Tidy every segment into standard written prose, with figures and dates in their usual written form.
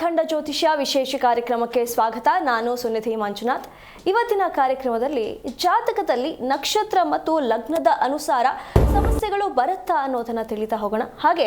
ಅಖಂಡ ಜ್ಯೋತಿಷ್ಯ ವಿಶೇಷ ಕಾರ್ಯಕ್ರಮಕ್ಕೆ ಸ್ವಾಗತ. ನಾನು ಸುನಿಧಿ ಮಂಜುನಾಥ್. ಇವತ್ತಿನ ಕಾರ್ಯಕ್ರಮದಲ್ಲಿ ಜಾತಕದಲ್ಲಿ ನಕ್ಷತ್ರ ಮತ್ತು ಲಗ್ನದ ಅನುಸಾರ ಸಮಸ್ಯೆಗಳು ಬರುತ್ತಾ ಅನ್ನೋದನ್ನು ತಿಳಿತಾ ಹೋಗೋಣ. ಹಾಗೆ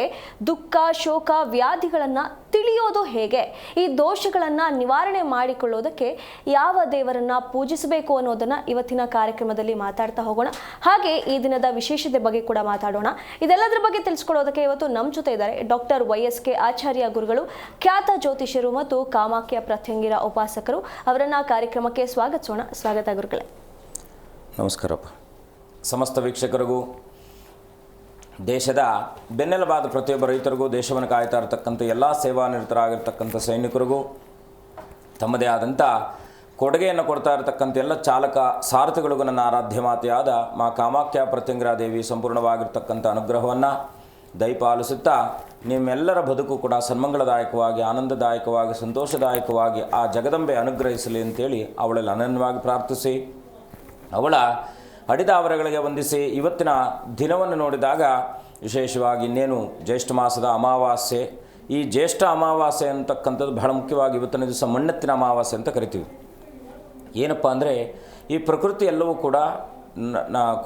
ದುಃಖ, ಶೋಕ, ವ್ಯಾಧಿಗಳನ್ನು ತಿಳಿಯೋದು ಹೇಗೆ, ಈ ದೋಷಗಳನ್ನು ನಿವಾರಣೆ ಮಾಡಿಕೊಳ್ಳೋದಕ್ಕೆ ಯಾವ ದೇವರನ್ನ ಪೂಜಿಸಬೇಕು ಅನ್ನೋದನ್ನು ಇವತ್ತಿನ ಕಾರ್ಯಕ್ರಮದಲ್ಲಿ ಮಾತಾಡ್ತಾ ಹೋಗೋಣ. ಹಾಗೆ ಈ ದಿನದ ವಿಶೇಷತೆ ಬಗ್ಗೆ ಕೂಡ ಮಾತಾಡೋಣ. ಇದೆಲ್ಲದರ ಬಗ್ಗೆ ತಿಳಿಸ್ಕೊಳ್ಳೋದಕ್ಕೆ ಇವತ್ತು ನಮ್ಮ ಜೊತೆ ಇದ್ದಾರೆ ಡಾಕ್ಟರ್ YSK ಆಚಾರ್ಯ ಗುರುಗಳು, ಖ್ಯಾತ ಜ್ಯೋತಿಷ್ಯರು ಮತ್ತು ಕಾಮಾಖ್ಯ ಪ್ರತ್ಯಂಗಿರ ಉಪಾಸಕರು. ಅವರನ್ನ ಕಾರ್ಯಕ್ರಮಕ್ಕೆ ಸ್ವಾಗತಿಸೋಣ. ಸ್ವಾಗತ ಗುರುಗಳೇ. ನಮಸ್ಕಾರಪ್ಪ. ಸಮಸ್ತ ವೀಕ್ಷಕರಿಗೂ, ದೇಶದ ಬೆನ್ನೆಲುಬಾದ ಪ್ರತಿಯೊಬ್ಬ ರೈತರಿಗೂ, ದೇಶವನ್ನು ಕಾಯ್ತಾ ಇರತಕ್ಕಂಥ ಎಲ್ಲ ಸೇವಾನಿರತರಾಗಿರ್ತಕ್ಕಂಥ ಸೈನಿಕರಿಗೂ, ತಮ್ಮದೇ ಆದಂಥ ಕೊಡುಗೆಯನ್ನು ಕೊಡ್ತಾ ಇರತಕ್ಕಂಥ ಎಲ್ಲ ಚಾಲಕ ಸಾರಥಿಗಳಿಗೂ ನನ್ನ ಆರಾಧ್ಯ ಮಾತೆಯಾದ ಮಾ ಕಾಮಾಖ್ಯ ಪ್ರತ್ಯಂಗಿರಾ ದೇವಿ ಸಂಪೂರ್ಣವಾಗಿರ್ತಕ್ಕಂಥ ಅನುಗ್ರಹವನ್ನು ದಯಪಾಲಿಸುತ್ತಾ ನಿಮ್ಮೆಲ್ಲರ ಬದುಕು ಕೂಡ ಸನ್ಮಂಗಳದಾಯಕವಾಗಿ, ಆನಂದದಾಯಕವಾಗಿ, ಸಂತೋಷದಾಯಕವಾಗಿ ಆ ಜಗದಂಬೆ ಅನುಗ್ರಹಿಸಲಿ ಅಂತೇಳಿ ಅವಳಲ್ಲಿ ಅನನ್ಯವಾಗಿ ಪ್ರಾರ್ಥಿಸಿ, ಅವಳ ಅಡಿದಾವರಗಳಿಗೆ ವಂದಿಸಿ, ಇವತ್ತಿನ ದಿನವನ್ನು ನೋಡಿದಾಗ ವಿಶೇಷವಾಗಿ ಇನ್ನೇನು ಜ್ಯೇಷ್ಠ ಮಾಸದ ಅಮಾವಾಸ್ಯೆ, ಈ ಜ್ಯೇಷ್ಠ ಅಮಾವಾಸ್ಯೆ ಅಂತಕ್ಕಂಥದ್ದು ಬಹಳ ಮುಖ್ಯವಾಗಿ ಇವತ್ತಿನ ದಿವಸ ಮಣ್ಣೆತ್ತಿನ ಅಮಾವಾಸ್ಯೆ ಅಂತ ಕರಿತೀವಿ. ಏನಪ್ಪ ಅಂದರೆ ಈ ಪ್ರಕೃತಿ ಎಲ್ಲವೂ ಕೂಡ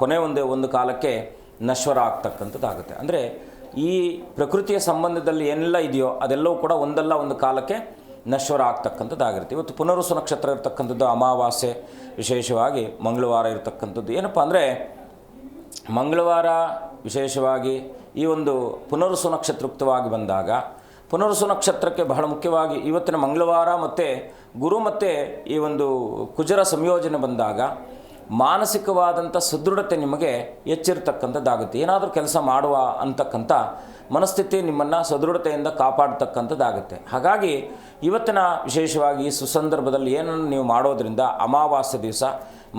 ಕೊನೆ ಒಂದು ಕಾಲಕ್ಕೆ ನಶ್ವರ ಆಗ್ತಕ್ಕಂಥದ್ದಾಗುತ್ತೆ. ಅಂದರೆ ಈ ಪ್ರಕೃತಿಯ ಸಂಬಂಧದಲ್ಲಿ ಏನೆಲ್ಲ ಇದೆಯೋ ಅದೆಲ್ಲವೂ ಕೂಡ ಒಂದಲ್ಲ ಒಂದು ಕಾಲಕ್ಕೆ ನಶ್ವರ ಆಗ್ತಕ್ಕಂಥದ್ದಾಗಿರುತ್ತೆ. ಇವತ್ತು ಪುನರ್ವಸು ನಕ್ಷತ್ರ ಇರತಕ್ಕಂಥದ್ದು, ಅಮಾವಾಸ್ಯೆ, ವಿಶೇಷವಾಗಿ ಮಂಗಳವಾರ ಇರತಕ್ಕಂಥದ್ದು. ಏನಪ್ಪ ಅಂದರೆ ಮಂಗಳವಾರ ವಿಶೇಷವಾಗಿ ಈ ಒಂದು ಪುನರ್ವಸು ನಕ್ಷತ್ರಯುಕ್ತವಾಗಿ ಬಂದಾಗ, ಪುನರ್ವಸು ನಕ್ಷತ್ರಕ್ಕೆ ಬಹಳ ಮುಖ್ಯವಾಗಿ ಇವತ್ತಿನ ಮಂಗಳವಾರ ಮತ್ತು ಗುರು ಮತ್ತು ಈ ಒಂದು ಕುಜರ ಸಂಯೋಜನೆ ಬಂದಾಗ ಮಾನಸಿಕವಾದಂಥ ಸದೃಢತೆ ನಿಮಗೆ ಹೆಚ್ಚಿರ್ತಕ್ಕಂಥದ್ದಾಗುತ್ತೆ. ಏನಾದರೂ ಕೆಲಸ ಮಾಡುವ ಅಂತಕ್ಕಂಥ ಮನಸ್ಥಿತಿ ನಿಮ್ಮನ್ನು ಸದೃಢತೆಯಿಂದ ಕಾಪಾಡ್ತಕ್ಕಂಥದ್ದಾಗುತ್ತೆ. ಹಾಗಾಗಿ ಇವತ್ತಿನ ವಿಶೇಷವಾಗಿ ಈ ಸುಸಂದರ್ಭದಲ್ಲಿ ಏನನ್ನು ನೀವು ಮಾಡೋದರಿಂದ ಅಮಾವಾಸ್ಯೆ ದಿವಸ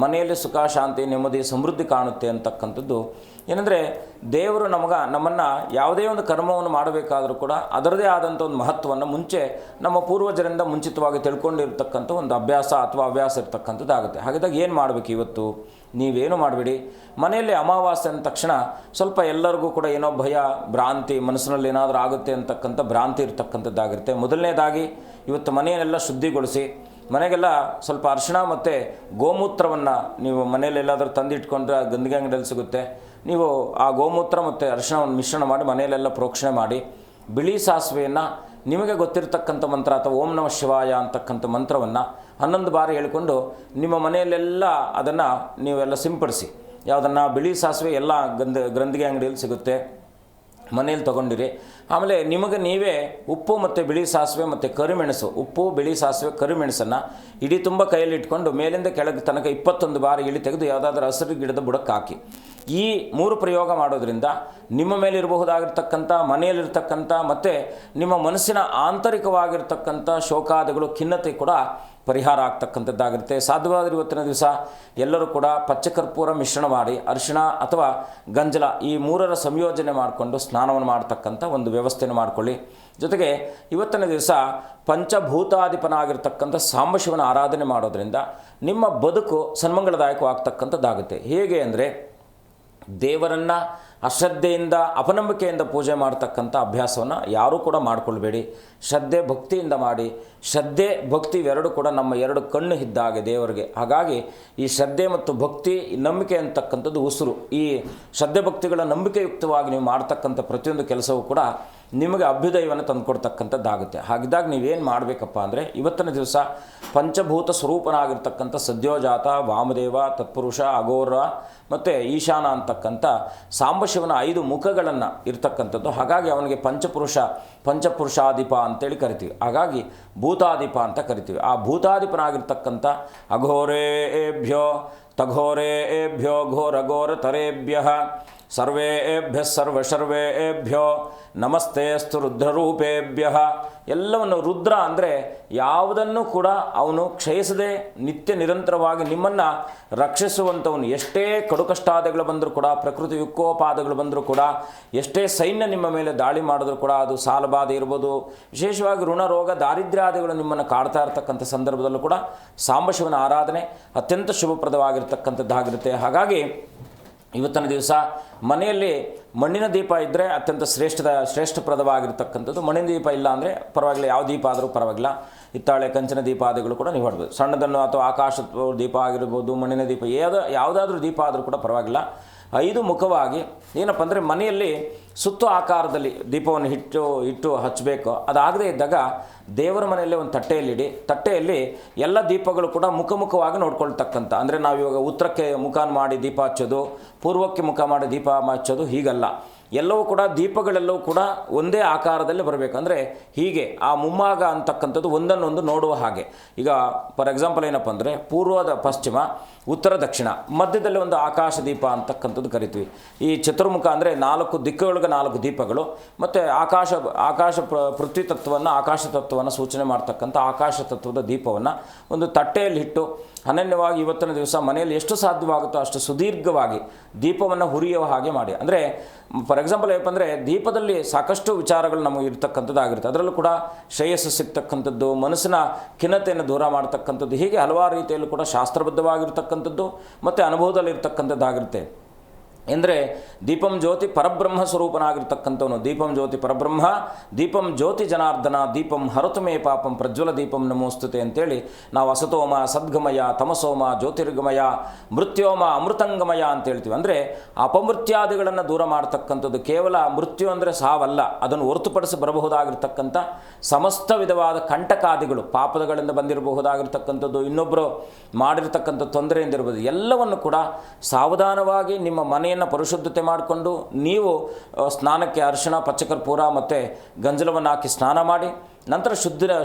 ಮನೆಯಲ್ಲಿ ಸುಖ, ಶಾಂತಿ, ನೆಮ್ಮದಿ, ಸಮೃದ್ಧಿ ಕಾಣುತ್ತೆ ಅಂತಕ್ಕಂಥದ್ದು. ಏನಂದರೆ ದೇವರು ನಮ್ಮನ್ನು ಯಾವುದೇ ಒಂದು ಕರ್ಮವನ್ನು ಮಾಡಬೇಕಾದರೂ ಕೂಡ ಅದರದೇ ಆದಂಥ ಒಂದು ಮಹತ್ವವನ್ನು ಮುಂಚೆ ನಮ್ಮ ಪೂರ್ವಜರಿಂದ ಮುಂಚಿತವಾಗಿ ತಿಳ್ಕೊಂಡಿರ್ತಕ್ಕಂಥ ಒಂದು ಅಭ್ಯಾಸ ಅಥವಾ ಹವ್ಯಾಸ ಇರ್ತಕ್ಕಂಥದ್ದಾಗುತ್ತೆ. ಹಾಗಿದ್ದಾಗ ಏನು ಮಾಡಬೇಕು? ಇವತ್ತು ನೀವೇನು ಮಾಡಬೇಡಿ. ಮನೆಯಲ್ಲಿ ಅಮಾವಾಸ್ಯೆ ಅಂದ ತಕ್ಷಣ ಸ್ವಲ್ಪ ಎಲ್ಲರಿಗೂ ಕೂಡ ಏನೋ ಭಯ, ಭ್ರಾಂತಿ, ಮನಸ್ಸಿನಲ್ಲಿ ಏನಾದರೂ ಆಗುತ್ತೆ ಅಂತಕ್ಕಂಥ ಭ್ರಾಂತಿ ಇರ್ತಕ್ಕಂಥದ್ದಾಗಿರುತ್ತೆ. ಮೊದಲನೇದಾಗಿ ಇವತ್ತು ಮನೆಯನ್ನೆಲ್ಲ ಶುದ್ಧಿಗೊಳಿಸಿ, ಮನೆಗೆಲ್ಲ ಸ್ವಲ್ಪ ಅರಿಶಿಣ ಮತ್ತು ಗೋಮೂತ್ರವನ್ನು ನೀವು ಮನೆಯಲ್ಲಿ ಎಲ್ಲಾದರೂ ತಂದಿಟ್ಕೊಂಡ್ರೆ ಗಂದಿಗೆ ಅಂಗಡಿಯಲ್ಲಿ ಸಿಗುತ್ತೆ. ನೀವು ಆ ಗೋಮೂತ್ರ ಮತ್ತು ಅರಿಶಿಣವನ್ನು ಮಿಶ್ರಣ ಮಾಡಿ ಮನೆಯಲ್ಲೆಲ್ಲ ಪ್ರೋಕ್ಷಣೆ ಮಾಡಿ, ಬಿಳಿ ಸಾಸಿವೆಯನ್ನು ನಿಮಗೆ ಗೊತ್ತಿರತಕ್ಕಂಥ ಮಂತ್ರ ಅಥವಾ ಓಂ ನಮಃ ಶಿವಾಯ ಅಂತಕ್ಕಂಥ ಮಂತ್ರವನ್ನು 11 ಬಾರಿ ಹೇಳಿಕೊಂಡು ನಿಮ್ಮ ಮನೆಯಲ್ಲೆಲ್ಲ ಅದನ್ನು ನೀವೆಲ್ಲ ಸಿಂಪಡಿಸಿ. ಯಾವುದನ್ನು ಬಿಳಿ ಸಾಸಿವೆ ಎಲ್ಲ ಗಂದಿಗೆ ಅಂಗಡಿಯಲ್ಲಿ ಸಿಗುತ್ತೆ, ಮನೆಯಲ್ಲಿ ತೊಗೊಂಡಿರಿ. ಆಮೇಲೆ ನಿಮಗೆ ನೀವೇ ಉಪ್ಪು ಮತ್ತು ಬಿಳಿ ಸಾಸಿವೆ ಮತ್ತು ಕರಿಮೆಣಸು, ಉಪ್ಪು, ಬಿಳಿ ಸಾಸಿವೆ, ಕರಿಮೆಣಸನ್ನು ಇಡೀ ತುಂಬ ಕೈಯಲ್ಲಿ ಇಟ್ಕೊಂಡು ಮೇಲಿಂದ ಕೆಳಗೆ ತನಕ 21 ಬಾರಿ ಇಳಿ ತೆಗೆದು ಯಾವುದಾದ್ರೂ ಹಸಿರು ಗಿಡದ ಬುಡಕ್ಕೆ ಹಾಕಿ. ಈ 3 ಪ್ರಯೋಗ ಮಾಡೋದ್ರಿಂದ ನಿಮ್ಮ ಮೇಲಿರಬಹುದಾಗಿರ್ತಕ್ಕಂಥ, ಮನೆಯಲ್ಲಿರ್ತಕ್ಕಂಥ ಮತ್ತು ನಿಮ್ಮ ಮನಸ್ಸಿನ ಆಂತರಿಕವಾಗಿರ್ತಕ್ಕಂಥ ಶೋಕಾದಿಗಳು, ಖಿನ್ನತೆ ಕೂಡ ಪರಿಹಾರ ಆಗ್ತಕ್ಕಂಥದ್ದಾಗಿರುತ್ತೆ. ಸಾಧ್ಯವಾದರೆ ಇವತ್ತಿನ ದಿವಸ ಎಲ್ಲರೂ ಕೂಡ ಪಚ್ಚಕರ್ಪೂರ ಮಿಶ್ರಣ ಮಾಡಿ ಅರಿಶಿಣ ಅಥವಾ ಗಂಜಲ ಈ 3ರ ಸಂಯೋಜನೆ ಮಾಡಿಕೊಂಡು ಸ್ನಾನವನ್ನು ಮಾಡ್ತಕ್ಕಂಥ ಒಂದು ವ್ಯವಸ್ಥೆಯನ್ನು ಮಾಡಿಕೊಳ್ಳಿ. ಜೊತೆಗೆ ಇವತ್ತಿನ ದಿವಸ ಪಂಚಭೂತಾಧಿಪನಾಗಿರ್ತಕ್ಕಂಥ ಸಾಂಬಶಿವನ ಆರಾಧನೆ ಮಾಡೋದ್ರಿಂದ ನಿಮ್ಮ ಬದುಕು ಸನ್ಮಂಗಳದಾಯಕವಾಗ್ತಕ್ಕಂಥದ್ದಾಗುತ್ತೆ. ಹೇಗೆ ಅಂದರೆ ದೇವರನ್ನು ಅಶ್ರದ್ಧೆಯಿಂದ, ಅಪನಂಬಿಕೆಯಿಂದ ಪೂಜೆ ಮಾಡ್ತಕ್ಕಂಥ ಅಭ್ಯಾಸವನ್ನು ಯಾರೂ ಕೂಡ ಮಾಡಿಕೊಳ್ಬೇಡಿ. ಶ್ರದ್ಧೆ, ಭಕ್ತಿಯಿಂದ ಮಾಡಿ. ಶ್ರದ್ಧೆ, ಭಕ್ತಿ ಇವೆರಡು ಕೂಡ ನಮ್ಮ 2 ಕಣ್ಣು ಇದ್ದಾಗೆ ದೇವರಿಗೆ. ಹಾಗಾಗಿ ಈ ಶ್ರದ್ಧೆ ಮತ್ತು ಭಕ್ತಿ, ನಂಬಿಕೆ ಅಂತಕ್ಕಂಥದ್ದು ಉಸಿರು. ಈ ಶ್ರದ್ಧೆ ಭಕ್ತಿಗಳ ನಂಬಿಕೆಯುಕ್ತವಾಗಿ ನೀವು ಮಾಡ್ತಕ್ಕಂಥ ಪ್ರತಿಯೊಂದು ಕೆಲಸವೂ ಕೂಡ ನಿಮಗೆ ಅಭ್ಯುದಯವನ್ನು ತಂದುಕೊಡ್ತಕ್ಕಂಥದ್ದಾಗುತ್ತೆ. ಹಾಗಿದ್ದಾಗ ನೀವೇನು ಮಾಡಬೇಕಪ್ಪ ಅಂದರೆ ಇವತ್ತಿನ ದಿವಸ ಪಂಚಭೂತ ಸ್ವರೂಪನಾಗಿರ್ತಕ್ಕಂಥ ಸದ್ಯೋಜಾತ, ವಾಮದೇವ, ತತ್ಪುರುಷ, ಅಘೋರ ಮತ್ತು ಈಶಾನ ಅಂತಕ್ಕಂಥ ಸಾಂಬಶಿವನ 5 ಮುಖಗಳನ್ನು ಇರ್ತಕ್ಕಂಥದ್ದು. ಹಾಗಾಗಿ ಅವನಿಗೆ ಪಂಚಪುರುಷಾಧಿಪ ಅಂತೇಳಿ ಕರಿತೀವಿ. ಹಾಗಾಗಿ ಭೂತಾಧಿಪ ಅಂತ ಕರಿತೀವಿ. ಆ ಭೂತಾಧಿಪನಾಗಿರ್ತಕ್ಕಂಥ ಅಘೋರೇಭ್ಯೋ ತಘೋರೇಭ್ಯೋ ಘೋರಘೋರತರೇಭ್ಯಃ ಸರ್ವೇಭ್ಯೋ ನಮಸ್ತೆಸ್ತು ರುದ್ರರೂಪೇಭ್ಯಃ. ಎಲ್ಲವನ್ನು ರುದ್ರ ಅಂದರೆ ಯಾವುದನ್ನು ಕೂಡ ಅವನು ಕ್ಷಯಿಸದೆ ನಿತ್ಯ ನಿರಂತರವಾಗಿ ನಿಮ್ಮನ್ನು ರಕ್ಷಿಸುವಂಥವನು. ಎಷ್ಟೇ ಕಡುಕಷ್ಟಾದಿಗಳು ಬಂದರೂ ಕೂಡ, ಪ್ರಕೃತಿ ವಿಕೋಪಾದಿಗಳು ಬಂದರೂ ಕೂಡ, ಎಷ್ಟೇ ಸೈನ್ಯ ನಿಮ್ಮ ಮೇಲೆ ದಾಳಿ ಮಾಡಿದ್ರು ಕೂಡ, ಅದು ಸಾಲಬಾಧೆ ಇರ್ಬೋದು, ವಿಶೇಷವಾಗಿ ಋಣ, ರೋಗ, ದಾರಿದ್ರ್ಯಾದಿಗಳು ನಿಮ್ಮನ್ನು ಕಾಡ್ತಾ ಇರ್ತಕ್ಕಂಥ ಸಂದರ್ಭದಲ್ಲೂ ಕೂಡ ಸಾಂಬಶಿವನ ಆರಾಧನೆ ಅತ್ಯಂತ ಶುಭಪ್ರದವಾಗಿರ್ತಕ್ಕಂಥದ್ದಾಗಿರುತ್ತೆ. ಹಾಗಾಗಿ ಇವತ್ತಿನ ದಿವಸ ಮನೆಯಲ್ಲಿ ಮಣ್ಣಿನ ದೀಪ ಇದ್ದರೆ ಅತ್ಯಂತ ಶ್ರೇಷ್ಠಪ್ರದವಾಗಿರ್ತಕ್ಕಂಥದ್ದು. ಮಣ್ಣಿನ ದೀಪ ಇಲ್ಲ ಅಂದರೆ ಪರವಾಗಿಲ್ಲ, ಯಾವ ದೀಪ ಆದರೂ ಪರವಾಗಿಲ್ಲ. ಹಿತ್ತಾಳೆ, ಕಂಚಿನ ದೀಪಾದಿಗಳು ಕೂಡ ನೀವು ಹೊಡ್ಬೋದು. ಸಣ್ಣದನ್ನು ಅಥವಾ ಆಕಾಶದ ದೀಪ ಆಗಿರ್ಬೋದು, ಮಣ್ಣಿನ ದೀಪ ಯಾವುದಾದ್ರೂ ದೀಪ ಆದರೂ ಕೂಡ ಪರವಾಗಿಲ್ಲ. 5 ಮುಖವಾಗಿ ಏನಪ್ಪ ಅಂದರೆ ಮನೆಯಲ್ಲಿ ಸುತ್ತು ಆಕಾರದಲ್ಲಿ ದೀಪವನ್ನು ಇಟ್ಟು ಹಚ್ಚಬೇಕು. ಅದಾಗದೇ ಇದ್ದಾಗ ದೇವರ ಮನೆಯಲ್ಲೇ ಒಂದು ತಟ್ಟೆಯಲ್ಲಿಡಿ. ತಟ್ಟೆಯಲ್ಲಿ ಎಲ್ಲ ದೀಪಗಳು ಕೂಡ ಮುಖವಾಗಿ ನೋಡ್ಕೊಳ್ತಕ್ಕಂಥ, ಅಂದರೆ ನಾವು ಇವಾಗ ಉತ್ತರಕ್ಕೆ ಮುಖ ಮಾಡಿ ದೀಪ ಹಚ್ಚೋದು, ಪೂರ್ವಕ್ಕೆ ಮುಖ ಮಾಡಿ ದೀಪ ಹಚ್ಚೋದು ಹೀಗಲ್ಲ. ಎಲ್ಲವೂ ಕೂಡ ದೀಪಗಳೆಲ್ಲವೂ ಕೂಡ ಒಂದೇ ಆಕಾರದಲ್ಲಿ ಬರಬೇಕು. ಅಂದರೆ ಹೀಗೆ ಆ ಮುಮ್ಮಾಗ ಅಂತಕ್ಕಂಥದ್ದು ಒಂದನ್ನೊಂದು ನೋಡುವ ಹಾಗೆ. ಈಗ ಫಾರ್ ಎಕ್ಸಾಂಪಲ್ ಏನಪ್ಪ ಅಂದರೆ ಪೂರ್ವದ ಪಶ್ಚಿಮ, ಉತ್ತರ ದಕ್ಷಿಣ, ಮಧ್ಯದಲ್ಲಿ ಒಂದು ಆಕಾಶ ದೀಪ ಅಂತಕ್ಕಂಥದ್ದು ಕರಿತೀವಿ. ಈ ಚತುರ್ಮುಖ ಅಂದರೆ 4 ದಿಕ್ಕುಗಳಿಗೆ 4 ದೀಪಗಳು, ಮತ್ತು ಆಕಾಶ ಪೃಥ್ವಿ ತತ್ವವನ್ನು, ಆಕಾಶ ತತ್ವವನ್ನು ಸೂಚನೆ ಮಾಡ್ತಕ್ಕಂಥ ಆಕಾಶ ತತ್ವದ ದೀಪವನ್ನು ಒಂದು ತಟ್ಟೆಯಲ್ಲಿ ಇಟ್ಟು ಅನನ್ಯವಾಗಿ ಇವತ್ತಿನ ದಿವಸ ಮನೆಯಲ್ಲಿ ಎಷ್ಟು ಸಾಧ್ಯವಾಗುತ್ತೋ ಅಷ್ಟು ಸುದೀರ್ಘವಾಗಿ ದೀಪವನ್ನು ಹುರಿಯುವ ಹಾಗೆ ಮಾಡಿ. ಅಂದರೆ ಫಾರ್ ಎಕ್ಸಾಂಪಲ್ ಏನಪ್ಪ ಅಂದರೆ ದೀಪದಲ್ಲಿ ಸಾಕಷ್ಟು ವಿಚಾರಗಳು ನಮಗೆ ಇರ್ತಕ್ಕಂಥದ್ದಾಗಿರುತ್ತೆ. ಅದರಲ್ಲೂ ಕೂಡ ಶ್ರೇಯಸ್ಸು ಸಿಗ್ತಕ್ಕಂಥದ್ದು, ಮನಸ್ಸಿನ ಖಿನ್ನತೆಯನ್ನು ದೂರ ಮಾಡ್ತಕ್ಕಂಥದ್ದು, ಹೀಗೆ ಹಲವಾರು ರೀತಿಯಲ್ಲೂ ಕೂಡ ಶಾಸ್ತ್ರಬದ್ಧವಾಗಿರ್ತಕ್ಕಂಥದ್ದು ಮತ್ತು ಅನುಭವದಲ್ಲಿರ್ತಕ್ಕಂಥದ್ದಾಗಿರುತ್ತೆ. ಎಂದರೆ ದೀಪಂ ಜ್ಯೋತಿ ಪರಬ್ರಹ್ಮ ಸ್ವರೂಪನಾಗಿರ್ತಕ್ಕಂಥವನು. ದೀಪಂ ಜ್ಯೋತಿ ಪರಬ್ರಹ್ಮ, ದೀಪಂ ಜ್ಯೋತಿ ಜನಾರ್ದನ, ದೀಪಂ ಹರತುಮೇ ಪಾಪಂ ಪ್ರಜ್ವಲ ದೀಪಂ ನಮೋಸ್ತುತೆ ಅಂತೇಳಿ ನಾವು ಅಸತೋಮ ಸದ್ಗಮಯ, ತಮಸೋಮ ಜ್ಯೋತಿರ್ಗಮಯ, ಮೃತ್ಯೋಮ ಅಮೃತಂಗಮಯ ಅಂತ ಹೇಳ್ತೀವಿ. ಅಂದರೆ ಅಪಮೃತ್ಯಾದಿಗಳನ್ನು ದೂರ ಮಾಡ್ತಕ್ಕಂಥದ್ದು. ಕೇವಲ ಮೃತ್ಯು ಅಂದರೆ ಸಾವಲ್ಲ, ಅದನ್ನು ಹೊರತುಪಡಿಸಿ ಬರಬಹುದಾಗಿರ್ತಕ್ಕಂಥ ಸಮಸ್ತ ವಿಧವಾದ ಕಂಟಕಾದಿಗಳು, ಪಾಪದಗಳಿಂದ ಬಂದಿರಬಹುದಾಗಿರ್ತಕ್ಕಂಥದ್ದು, ಇನ್ನೊಬ್ಬರು ಮಾಡಿರ್ತಕ್ಕಂಥ ತೊಂದರೆಯಿಂದ ಇರ್ಬೋದು, ಎಲ್ಲವನ್ನು ಕೂಡ ಸಾವಧಾನವಾಗಿ ನಿಮ್ಮ ಮನೆಯನ್ನು ಪರಿಶುದ್ಧತೆ ಮಾಡಿಕೊಂಡು ನೀವು ಸ್ನಾನಕ್ಕೆ ಅರಿಶಿಣ, ಪಚ್ಚಕರ್ಪೂರ ಮತ್ತು ಗಂಜಲವನ್ನು ಹಾಕಿ ಸ್ನಾನ ಮಾಡಿ, ನಂತರ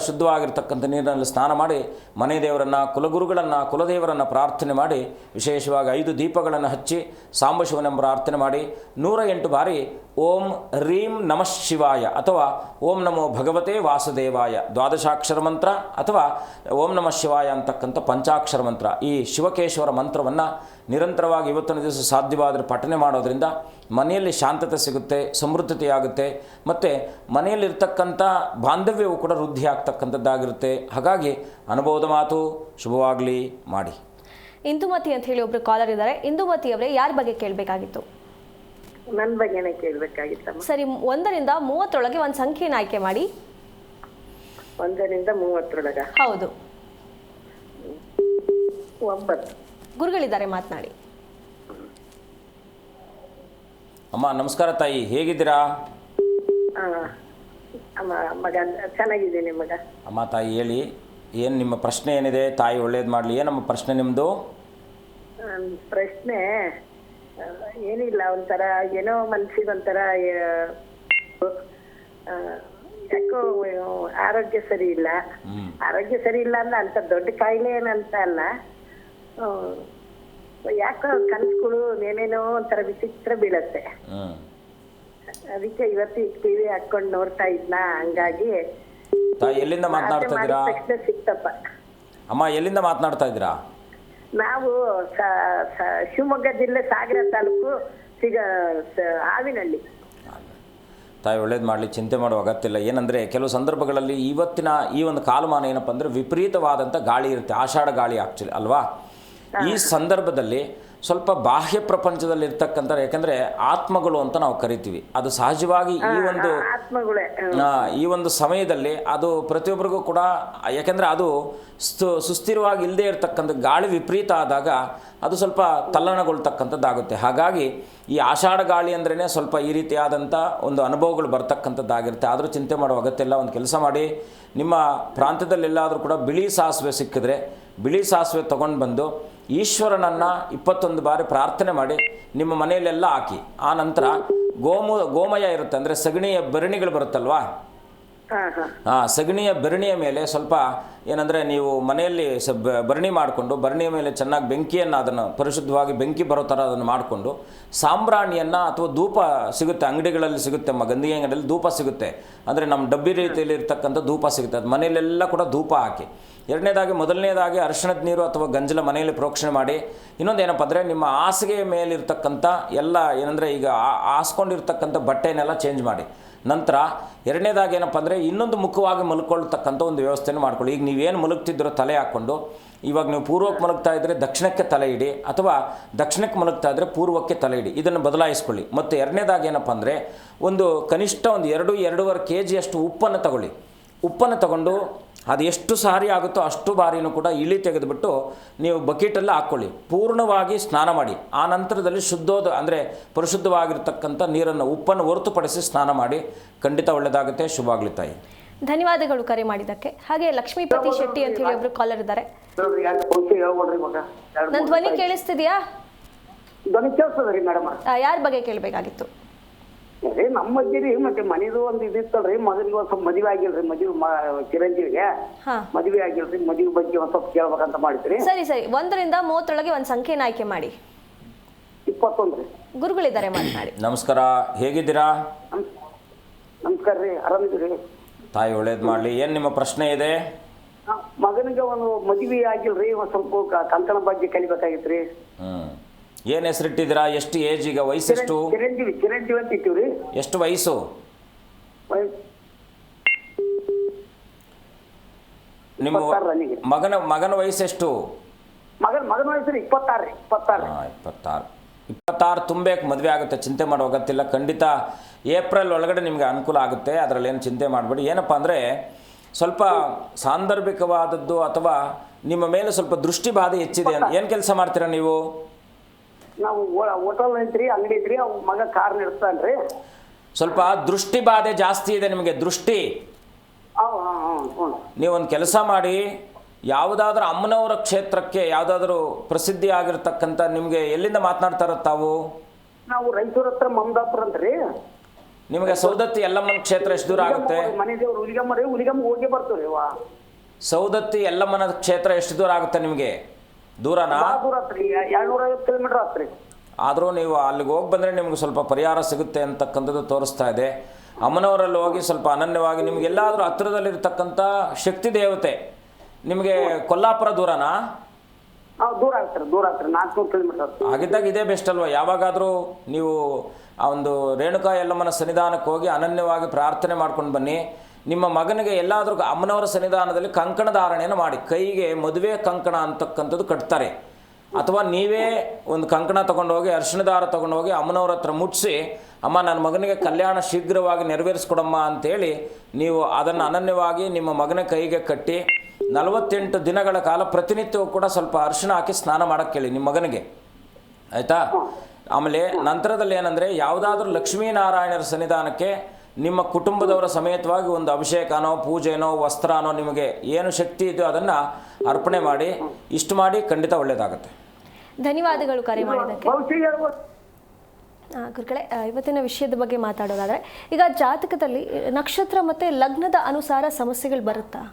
ಶುದ್ಧವಾಗಿರ್ತಕ್ಕಂಥ ನೀರಿನಲ್ಲಿ ಸ್ನಾನ ಮಾಡಿ ಮನೆ ದೇವರನ್ನು, ಕುಲಗುರುಗಳನ್ನು, ಕುಲದೇವರನ್ನು ಪ್ರಾರ್ಥನೆ ಮಾಡಿ, ವಿಶೇಷವಾಗಿ 5 ದೀಪಗಳನ್ನು ಹಚ್ಚಿ ಸಾಂಬಶಿವನೆಂಬ ಪ್ರಾರ್ಥನೆ ಮಾಡಿ 108 ಬಾರಿ ಓಂ ರೀಂ ನಮಃ ಶಿವಾಯ ಅಥವಾ ಓಂ ನಮೋ ಭಗವತೆ ವಾಸುದೇವಾಯ ದ್ವಾದಶಾಕ್ಷರ ಮಂತ್ರ ಅಥವಾ ಓಂ ನಮಃ ಶಿವಾಯ ಅಂತಕ್ಕಂಥ ಪಂಚಾಕ್ಷರ ಮಂತ್ರ, ಈ ಶಿವಕೇಶ್ವರ ಮಂತ್ರವನ್ನು ನಿರಂತರವಾಗಿ ಇವತ್ತಿನ ದಿವಸ ಸಾಧ್ಯವಾದರೆ ಪಠನೆ ಮಾಡೋದರಿಂದ ಮನೆಯಲ್ಲಿ ಶಾಂತತೆ ಸಿಗುತ್ತೆ, ಸಮೃದ್ಧತೆಯಾಗುತ್ತೆ, ಮತ್ತು ಮನೆಯಲ್ಲಿರ್ತಕ್ಕಂಥ ಬಾಂಧವ್ಯವು ಕೂಡ ವೃದ್ಧಿ ಆಗ್ತಕ್ಕಂಥದ್ದಾಗಿರುತ್ತೆ. ಹಾಗಾಗಿ ಅನುಭವದ ಮಾತು, ಶುಭವಾಗಲಿ ಮಾಡಿ. ಇಂದುಮತಿ ಅಂತ ಹೇಳಿ ಒಬ್ರು ಕಾಲರ್ ಇದ್ದಾರೆ. ಇಂದುಮತಿ ಅವರೇ, ಯಾರ ಬಗ್ಗೆ ಕೇಳಬೇಕಾಗಿತ್ತು? ನನ್ನ ಬಗ್ಗೆನೇ ಕೇಳಬೇಕಾಗಿತ್ತಮ್ಮ. ಸರಿ, 1 ರಿಂದ 30 ಒಂದು ಸಂಖ್ಯೆನ ಆಯ್ಕೆ ಮಾಡಿ. 1 ರಿಂದ 30 ಹೌದು. 9. ಗುರುಗಳಿದ್ದಾರೆ, ಮಾತನಾಡಿ. ಅಮ್ಮ ನಮಸ್ಕಾರ ತಾಯಿ, ಹೇಗಿದ್ದೀರಾ? ಮಗ ಚೆನ್ನಾಗಿದ್ದೀನಿ ಮಗ. ಅಮ್ಮ ತಾಯಿ ಹೇಳಿ, ಏನು ನಿಮ್ಮ ಪ್ರಶ್ನೆ ಏನಿದೆ? ತಾಯಿ ಒಳ್ಳೇದು ಮಾಡಲಿ. ಏನಮ್ಮ ಪ್ರಶ್ನೆ ನಿಮ್ಮದು? ಪ್ರಶ್ನೆ ಏನಿಲ್ಲ, ಒಂಥರ ಏನೋ ಮನ್ಸಿಗೆ ಒಂಥರ ಯಾಕೋ ಆರೋಗ್ಯ ಸರಿ ಇಲ್ಲ. ಆರೋಗ್ಯ ಸರಿ ಇಲ್ಲ ಅಂದ್ರೆ ಅಂತ ದೊಡ್ಡ ಕಾಯಿಲೆ ಏನಂತ ಅಲ್ಲ, ಯಾಕೋ ಕನಸುಗಳು ಏನೇನೋ ಒಂಥರ ವಿಚಿತ್ರ ಬೀಳತ್ತೆ. ಅದಕ್ಕೆ ಇವತ್ತು ಈಗ ಟಿವಿ ಹಾಕೊಂಡು ನೋಡ್ತಾ ಇದ್ನ, ಹಂಗಾಗಿ ತಾಯಿ ಎಲ್ಲಿಂದ ಮಾತನಾಡ್ತಾ ಇದ್ದೀರಾ? ತಕ್ಷಣ ಸಿಕ್ತಪ್ಪ. ಅಮ್ಮ ಎಲ್ಲಿಂದ ಮಾತನಾಡ್ತಾ ಇದ್ದೀರಾ? ನಾವು ಶಿವಮೊಗ್ಗ ಜಿಲ್ಲೆ ಸಾಗರ ತಾಲೂಕು ಹಾವಿನಹಳ್ಳಿ. ತಾಯಿ ಒಳ್ಳೇದು ಮಾಡಲಿ, ಚಿಂತೆ ಮಾಡುವ ಅಗತ್ಯ ಇಲ್ಲ. ಏನಂದರೆ ಕೆಲವು ಸಂದರ್ಭಗಳಲ್ಲಿ ಇವತ್ತಿನ ಈ ಒಂದು ಕಾಲಮಾನ ಏನಪ್ಪ ಅಂದರೆ ವಿಪರೀತವಾದಂಥ ಗಾಳಿ ಇರುತ್ತೆ, ಆಷಾಢ ಗಾಳಿ ಆ್ಯಕ್ಚುಲಿ ಅಲ್ವಾ. ಈ ಸಂದರ್ಭದಲ್ಲಿ ಸ್ವಲ್ಪ ಬಾಹ್ಯ ಪ್ರಪಂಚದಲ್ಲಿ ಇರ್ತಕ್ಕಂಥ, ಯಾಕೆಂದರೆ ಆತ್ಮಗಳು ಅಂತ ನಾವು ಕರಿತೀವಿ, ಅದು ಸಹಜವಾಗಿ ಈ ಒಂದು ಸಮಯದಲ್ಲಿ ಅದು ಪ್ರತಿಯೊಬ್ಬರಿಗೂ ಕೂಡ, ಯಾಕೆಂದರೆ ಅದು ಸುಸ್ಥಿರವಾಗಿ ಇಲ್ಲದೆ ಇರತಕ್ಕಂಥ ಗಾಳಿ ವಿಪರೀತ ಆದಾಗ ಅದು ಸ್ವಲ್ಪ ತಲ್ಲಣಗೊಳ್ತಕ್ಕಂಥದ್ದಾಗುತ್ತೆ. ಹಾಗಾಗಿ ಈ ಆಷಾಢ ಗಾಳಿ ಅಂದ್ರೇ ಸ್ವಲ್ಪ ಈ ರೀತಿಯಾದಂಥ ಒಂದು ಅನುಭವಗಳು ಬರ್ತಕ್ಕಂಥದ್ದಾಗಿರುತ್ತೆ. ಆದರೂ ಚಿಂತೆ ಮಾಡುವ ಅಗತ್ಯ ಇಲ್ಲ. ಒಂದು ಕೆಲಸ ಮಾಡಿ, ನಿಮ್ಮ ಪ್ರಾಂತ್ಯದಲ್ಲೆಲ್ಲಾದರೂ ಕೂಡ ಬಿಳಿ ಸಾಸಿವೆ ಸಿಕ್ಕಿದ್ರೆ ಬಿಳಿ ಸಾಸಿವೆ ತೊಗೊಂಡು ಬಂದು ಈಶ್ವರನನ್ನು 21 ಬಾರಿ ಪ್ರಾರ್ಥನೆ ಮಾಡಿ ನಿಮ್ಮ ಮನೆಯಲ್ಲೆಲ್ಲ ಹಾಕಿ, ಆ ನಂತರ ಗೋಮಯ ಇರುತ್ತೆ, ಅಂದರೆ ಸಗಣಿಯ ಬೆರಣಿಗಳು ಬರುತ್ತಲ್ವಾ, ಸಗಣಿಯ ಬೆರಣಿಯ ಮೇಲೆ ಸ್ವಲ್ಪ ಏನಂದರೆ ನೀವು ಮನೆಯಲ್ಲಿ ಭರಣಿ ಮಾಡಿಕೊಂಡು ಭರಣಿಯ ಮೇಲೆ ಚೆನ್ನಾಗಿ ಬೆಂಕಿಯನ್ನು, ಅದನ್ನು ಪರಿಶುದ್ಧವಾಗಿ ಬೆಂಕಿ ಬರೋ ಥರ ಅದನ್ನು ಮಾಡಿಕೊಂಡು ಸಾಂಬ್ರಾಣಿಯನ್ನು ಅಥವಾ ಧೂಪ ಸಿಗುತ್ತೆ, ಅಂಗಡಿಗಳಲ್ಲಿ ಸಿಗುತ್ತೆ, ಗಂಧಿಗೆ ಅಂಗಡಿಯಲ್ಲಿ ಧೂಪ ಸಿಗುತ್ತೆ, ಅಂದರೆ ನಮ್ಮ ಡಬ್ಬಿ ರೀತಿಯಲ್ಲಿ ಇರ್ತಕ್ಕಂಥ ಧೂಪ ಸಿಗುತ್ತೆ, ಅದು ಮನೆಯಲ್ಲೆಲ್ಲ ಕೂಡ ಧೂಪ ಹಾಕಿ. ಮೊದಲನೇದಾಗಿ ಅರಿಶಿಣದ ನೀರು ಅಥವಾ ಗಂಜಲ ಮನೆಯಲ್ಲಿ ಪ್ರೋಕ್ಷಣೆ ಮಾಡಿ. ಇನ್ನೊಂದು ಏನಪ್ಪ ಅಂದರೆ ನಿಮ್ಮ ಹಾಸಿಗೆಯ ಮೇಲಿರ್ತಕ್ಕಂಥ ಎಲ್ಲ ಏನಂದರೆ ಈಗ ಹಾಸ್ಕೊಂಡಿರ್ತಕ್ಕಂಥ ಬಟ್ಟೆನೆಲ್ಲ ಚೇಂಜ್ ಮಾಡಿ. ನಂತರ ಎರಡನೇದಾಗಿ ಏನಪ್ಪ ಅಂದರೆ ಇನ್ನೊಂದು ಮುಖವಾಗಿ ಮಲ್ಕೊಳ್ತಕ್ಕಂಥ ಒಂದು ವ್ಯವಸ್ಥೆಯನ್ನು ಮಾಡ್ಕೊಳ್ಳಿ. ಈಗ ನೀವೇನು ಮಲಗ್ತಿದ್ರೋ ತಲೆ ಹಾಕ್ಕೊಂಡು ಇವಾಗ ನೀವು ಪೂರ್ವಕ್ಕೆ ಮಲಗ್ತಾ ಇದ್ದರೆ ದಕ್ಷಿಣಕ್ಕೆ ತಲೆ ಇಡಿ, ಅಥವಾ ದಕ್ಷಿಣಕ್ಕೆ ಮಲಗ್ತಾ ಇದ್ದರೆ ಪೂರ್ವಕ್ಕೆ ತಲೆ ಇಡಿ. ಇದನ್ನು ಬದಲಾಯಿಸ್ಕೊಳ್ಳಿ. ಮತ್ತು ಎರಡನೇದಾಗಿ ಏನಪ್ಪ ಅಂದರೆ, ಕನಿಷ್ಠ 2-2.5 kg ಅಷ್ಟು ಉಪ್ಪನ್ನು ತಗೊಳ್ಳಿ. ಉಪ್ಪನ್ನು ತಗೊಂಡು ಅದು ಎಷ್ಟು ಸಾರಿ ಆಗುತ್ತೋ ಅಷ್ಟು ಬಾರಿನೂ ಕೂಡ ಇಳಿ ತೆಗೆದುಬಿಟ್ಟು ನೀವು ಬಕೆಟಲ್ಲಿ ಹಾಕ್ಕೊಳ್ಳಿ. ಪೂರ್ಣವಾಗಿ ಸ್ನಾನ ಮಾಡಿ. ಆ ನಂತರದಲ್ಲಿ ಅಂದರೆ ಪರಿಶುದ್ಧವಾಗಿರ್ತಕ್ಕಂಥ ನೀರನ್ನು, ಉಪ್ಪನ್ನು ಹೊರತುಪಡಿಸಿ ಸ್ನಾನ ಮಾಡಿ. ಖಂಡಿತ ಒಳ್ಳೆಯದಾಗುತ್ತೆ. ಶುಭ ಆಗಲಿ ತಾಯಿ. ಧನ್ಯವಾದಗಳು ಕರೆ ಮಾಡಿದ್ದಕ್ಕೆ. ಹಾಗೆ ಲಕ್ಷ್ಮೀಪತಿ ಶೆಟ್ಟಿ ಅಂತ ಹೇಳಿ ಒಬ್ರು ಕಾಲರ್ ಇದ್ದಾರೆ. ನನ್ನ ಧ್ವನಿ ಕೇಳಿಸ್ತಿದ್ಯಾ? ಧ್ವನಿ ಕೇಳಿಸ್ತದ್ರಿ ಮೇಡಮ್. ಯಾರ ಬಗ್ಗೆ ಕೇಳಬೇಕಾಗಿತ್ತು? ನಮ್ಮ ಮಧ್ಯೆ ರೀ, ಮತ್ತೆ ಮನೆದು ಒಂದು ಇದಿತ್ತಲ್ರಿ, ಮಗನಿಗೆ ಒಂದ್ ಸ್ವಲ್ಪ ಮದುವೆ ಆಗಿಲ್ರಿ, ಚಿರಂಜೀವಿಗೆ ಮದುವೆ ಆಗಿಲ್ರಿ, ಮದುವೆ ಬಗ್ಗೆ ಒಂದ್ ಸ್ವಲ್ಪ ಕೇಳ್ಬೇಕಂತ ಮಾಡಿದ್ರಿ. ಸರಿ 1ರಿಂದ 30 ಒಂದು ಸಂಖ್ಯೆನ ಆಯ್ಕೆ ಮಾಡಿ. 21 ರೀ. ಗುರುಗಳಿದ್ದಾರೆ, ಮಾತನಾಡಿ. ನಮಸ್ಕಾರ, ಹೇಗಿದ್ದೀರಾ? ನಮಸ್ಕಾರ ರೀ, ಆರಾಮಿದ್ದೀರಿ? ತಾಯಿ ಒಳ್ಳೇದು ಮಾಡಲಿ. ಏನು ನಿಮ್ಮ ಪ್ರಶ್ನೆ ಇದೆ? ಮಗನಿಗೆ ಒಂದು ಮದುವೆ ಆಗಿಲ್ರಿ, ಒಂದ್ ಸ್ವಲ್ಪ ಕಂಕಣ ಬಗ್ಗೆ ಕಲಿಬೇಕಾಗಿತ್ರಿ. ಏನು ಹೆಸರಿಟ್ಟಿದ್ದೀರಾ? ಎಷ್ಟು ಏಜ್? ಈಗ ವಯಸ್ಸೆಷ್ಟು? ಚಿರಂಜೀವಿ ಅಂತ ಇಟ್ಟಿವ್ರಿ. ಎಷ್ಟು ವಯಸ್ಸು? ನಿಮ್ಮ ಮಗನ ವಯಸ್ಸೆಷ್ಟು? ಮಗನ ವಯಸ್ಸು 26 ತುಂಬಬೇಕು, ಮದುವೆ ಆಗುತ್ತೆ. ಚಿಂತೆ ಮಾಡೋ ಅಗತ್ಯಿಲ್ಲ. ಖಂಡಿತ ಏಪ್ರಿಲ್ ಒಳಗಡೆ ನಿಮಗೆ ಅನುಕೂಲ ಆಗುತ್ತೆ. ಅದರಲ್ಲಿ ಏನು ಚಿಂತೆ ಮಾಡಬೇಡಿ. ಏನಪ್ಪ ಅಂದರೆ, ಸ್ವಲ್ಪ ಸಾಂದರ್ಭಿಕವಾದದ್ದು ಅಥವಾ ನಿಮ್ಮ ಮೇಲೆ ಸ್ವಲ್ಪ ದೃಷ್ಟಿ ಬಾಧೆ ಹೆಚ್ಚಿದೆ. ಏನು ಕೆಲಸ ಮಾಡ್ತೀರಾ ನೀವು? ನಾವು ಹೋಟೆಲ್ ಐತ್ರಿ, ಅಂಗಡಿ ಐತ್ರಿ, ಮಗ ಕಾರ್ ನಡೆಸ್ತಾನ್ರಿ. ಸ್ವಲ್ಪ ದೃಷ್ಟಿ ಬಾಧೆ ಜಾಸ್ತಿ ಇದೆ ನಿಮಗೆ. ದೃಷ್ಟಿ. ನೀವೊಂದು ಕೆಲಸ ಮಾಡಿ, ಯಾವುದಾದ್ರೂ ಅಮ್ಮನವರ ಕ್ಷೇತ್ರಕ್ಕೆ, ಯಾವುದಾದ್ರೂ ಪ್ರಸಿದ್ಧಿ ಆಗಿರ್ತಕ್ಕಂಥ, ನಿಮಗೆ ಎಲ್ಲಿಂದ ಮಾತನಾಡ್ತಾ ಇರೋದು ತಾವು? ನಾವು ರಾಯಚೂರು ಹತ್ರ ಮಮದಾಪುರ ಅಂತ್ರಿ. ನಿಮಗೆ ಸೌದತ್ತಿ ಯಲ್ಲಮ್ಮನ ಕ್ಷೇತ್ರ ಎಷ್ಟು ದೂರ ಆಗುತ್ತೆ? ಮನೆ ದೇವ್ರು ಹುಲಿಗಮ್ಮ ಹೋಗಿ ಬರ್ತೀವಿ. ಸೌದತ್ತಿ ಯಲ್ಲಮ್ಮನ ಕ್ಷೇತ್ರ ಎಷ್ಟು ದೂರ ಆಗುತ್ತೆ ನಿಮಗೆ? ದೂರನಾ? 250 ಕಿಲೋಮೀಟರ್ ಆತ್ರಿ. ಆದರೂ ನೀವು ಅಲ್ಲಿಗೆ ಹೋಗಿ ಬಂದರೆ ನಿಮ್ಗೆ ಸ್ವಲ್ಪ ಪರಿಹಾರ ಸಿಗುತ್ತೆ ಅಂತಕ್ಕಂಥದ್ದು ತೋರಿಸ್ತಾ ಇದೆ. ಅಮ್ಮನವರಲ್ಲಿ ಹೋಗಿ ಸ್ವಲ್ಪ ಅನನ್ಯವಾಗಿ, ನಿಮ್ಗೆ ಎಲ್ಲಾದರೂ ಹತ್ತಿರದಲ್ಲಿರ್ತಕ್ಕಂಥ ಶಕ್ತಿ ದೇವತೆ, ನಿಮಗೆ ಕೊಲ್ಲಾಪುರ ದೂರನಾ? ದೂರ ಆಗ್ತಾರೆ, 400 ಕಿಲೋಮೀಟರ್. ಹಾಗಿದ್ದಾಗ ಇದೇ ಬೆಸ್ಟ್ ಅಲ್ವಾ? ಯಾವಾಗಾದರೂ ನೀವು ಆ ಒಂದು ರೇಣುಕಾ ಯಲ್ಲಮ್ಮನ ಸನ್ನಿಧಾನಕ್ಕೆ ಹೋಗಿ ಅನನ್ಯವಾಗಿ ಪ್ರಾರ್ಥನೆ ಮಾಡ್ಕೊಂಡು ಬನ್ನಿ. ನಿಮ್ಮ ಮಗನಿಗೆ ಎಲ್ಲಾದರೂ ಅಮ್ಮನವರ ಸನ್ನಿಧಾನದಲ್ಲಿ ಕಂಕಣ ಧಾರಣೆಯನ್ನು ಮಾಡಿ. ಕೈಗೆ ಮದುವೆ ಕಂಕಣ ಅಂತಕ್ಕಂಥದ್ದು ಕಟ್ತಾರೆ. ಅಥವಾ ನೀವೇ ಒಂದು ಕಂಕಣ ತೊಗೊಂಡೋಗಿ, ಅರಿಶಿಣ ದಾರ ತೊಗೊಂಡೋಗಿ ಅಮ್ಮನವ್ರ ಹತ್ರ ಮುಟ್ಟಿಸಿ, ಅಮ್ಮ ನನ್ನ ಮಗನಿಗೆ ಕಲ್ಯಾಣ ಶೀಘ್ರವಾಗಿ ನೆರವೇರಿಸ್ಕೊಡಮ್ಮ ಅಂತೇಳಿ ನೀವು ಅದನ್ನು ಅನನ್ಯವಾಗಿ ನಿಮ್ಮ ಮಗನ ಕೈಗೆ ಕಟ್ಟಿ 48 ದಿನಗಳ ಕಾಲ ಪ್ರತಿನಿತ್ಯವೂ ಕೂಡ ಸ್ವಲ್ಪ ಅರಿಶಿಣ ಹಾಕಿ ಸ್ನಾನ ಮಾಡೋಕ್ಕೆ ಕೇಳಿ ನಿಮ್ಮ ಮಗನಿಗೆ, ಆಯಿತಾ? ಆಮೇಲೆ ನಂತರದಲ್ಲಿ ಏನಂದರೆ, ಯಾವುದಾದ್ರೂ ಲಕ್ಷ್ಮೀನಾರಾಯಣರ ಸನ್ನಿಧಾನಕ್ಕೆ ನಿಮ್ಮ ಕುಟುಂಬದವರ ಸಮೇತವಾಗಿ ಒಂದು ಅಭಿಷೇಕನೋ, ಪೂಜೆನೋ, ವಸ್ತ್ರನೋ, ನಿಮಗೆ ಏನು ಶಕ್ತಿ ಇದೆಯೋ ಅದನ್ನು ಅರ್ಪಣೆ ಮಾಡಿ. ಇಷ್ಟು ಮಾಡಿ, ಖಂಡಿತ ಒಳ್ಳೆಯದಾಗುತ್ತೆ. ಧನ್ಯವಾದಗಳು ಕರೆ ಮಾಡಿದ್ದಕ್ಕೆ. ಗುರುಗಳೇ, ಇವತ್ತಿನ ವಿಷಯದ ಬಗ್ಗೆ ಮಾತಾಡೋದಾದರೆ, ಈಗ ಜಾತಕದಲ್ಲಿ ನಕ್ಷತ್ರ ಮತ್ತು ಲಗ್ನದ ಅನುಸಾರ ಸಮಸ್ಯೆಗಳು ಬರುತ್ತಾ?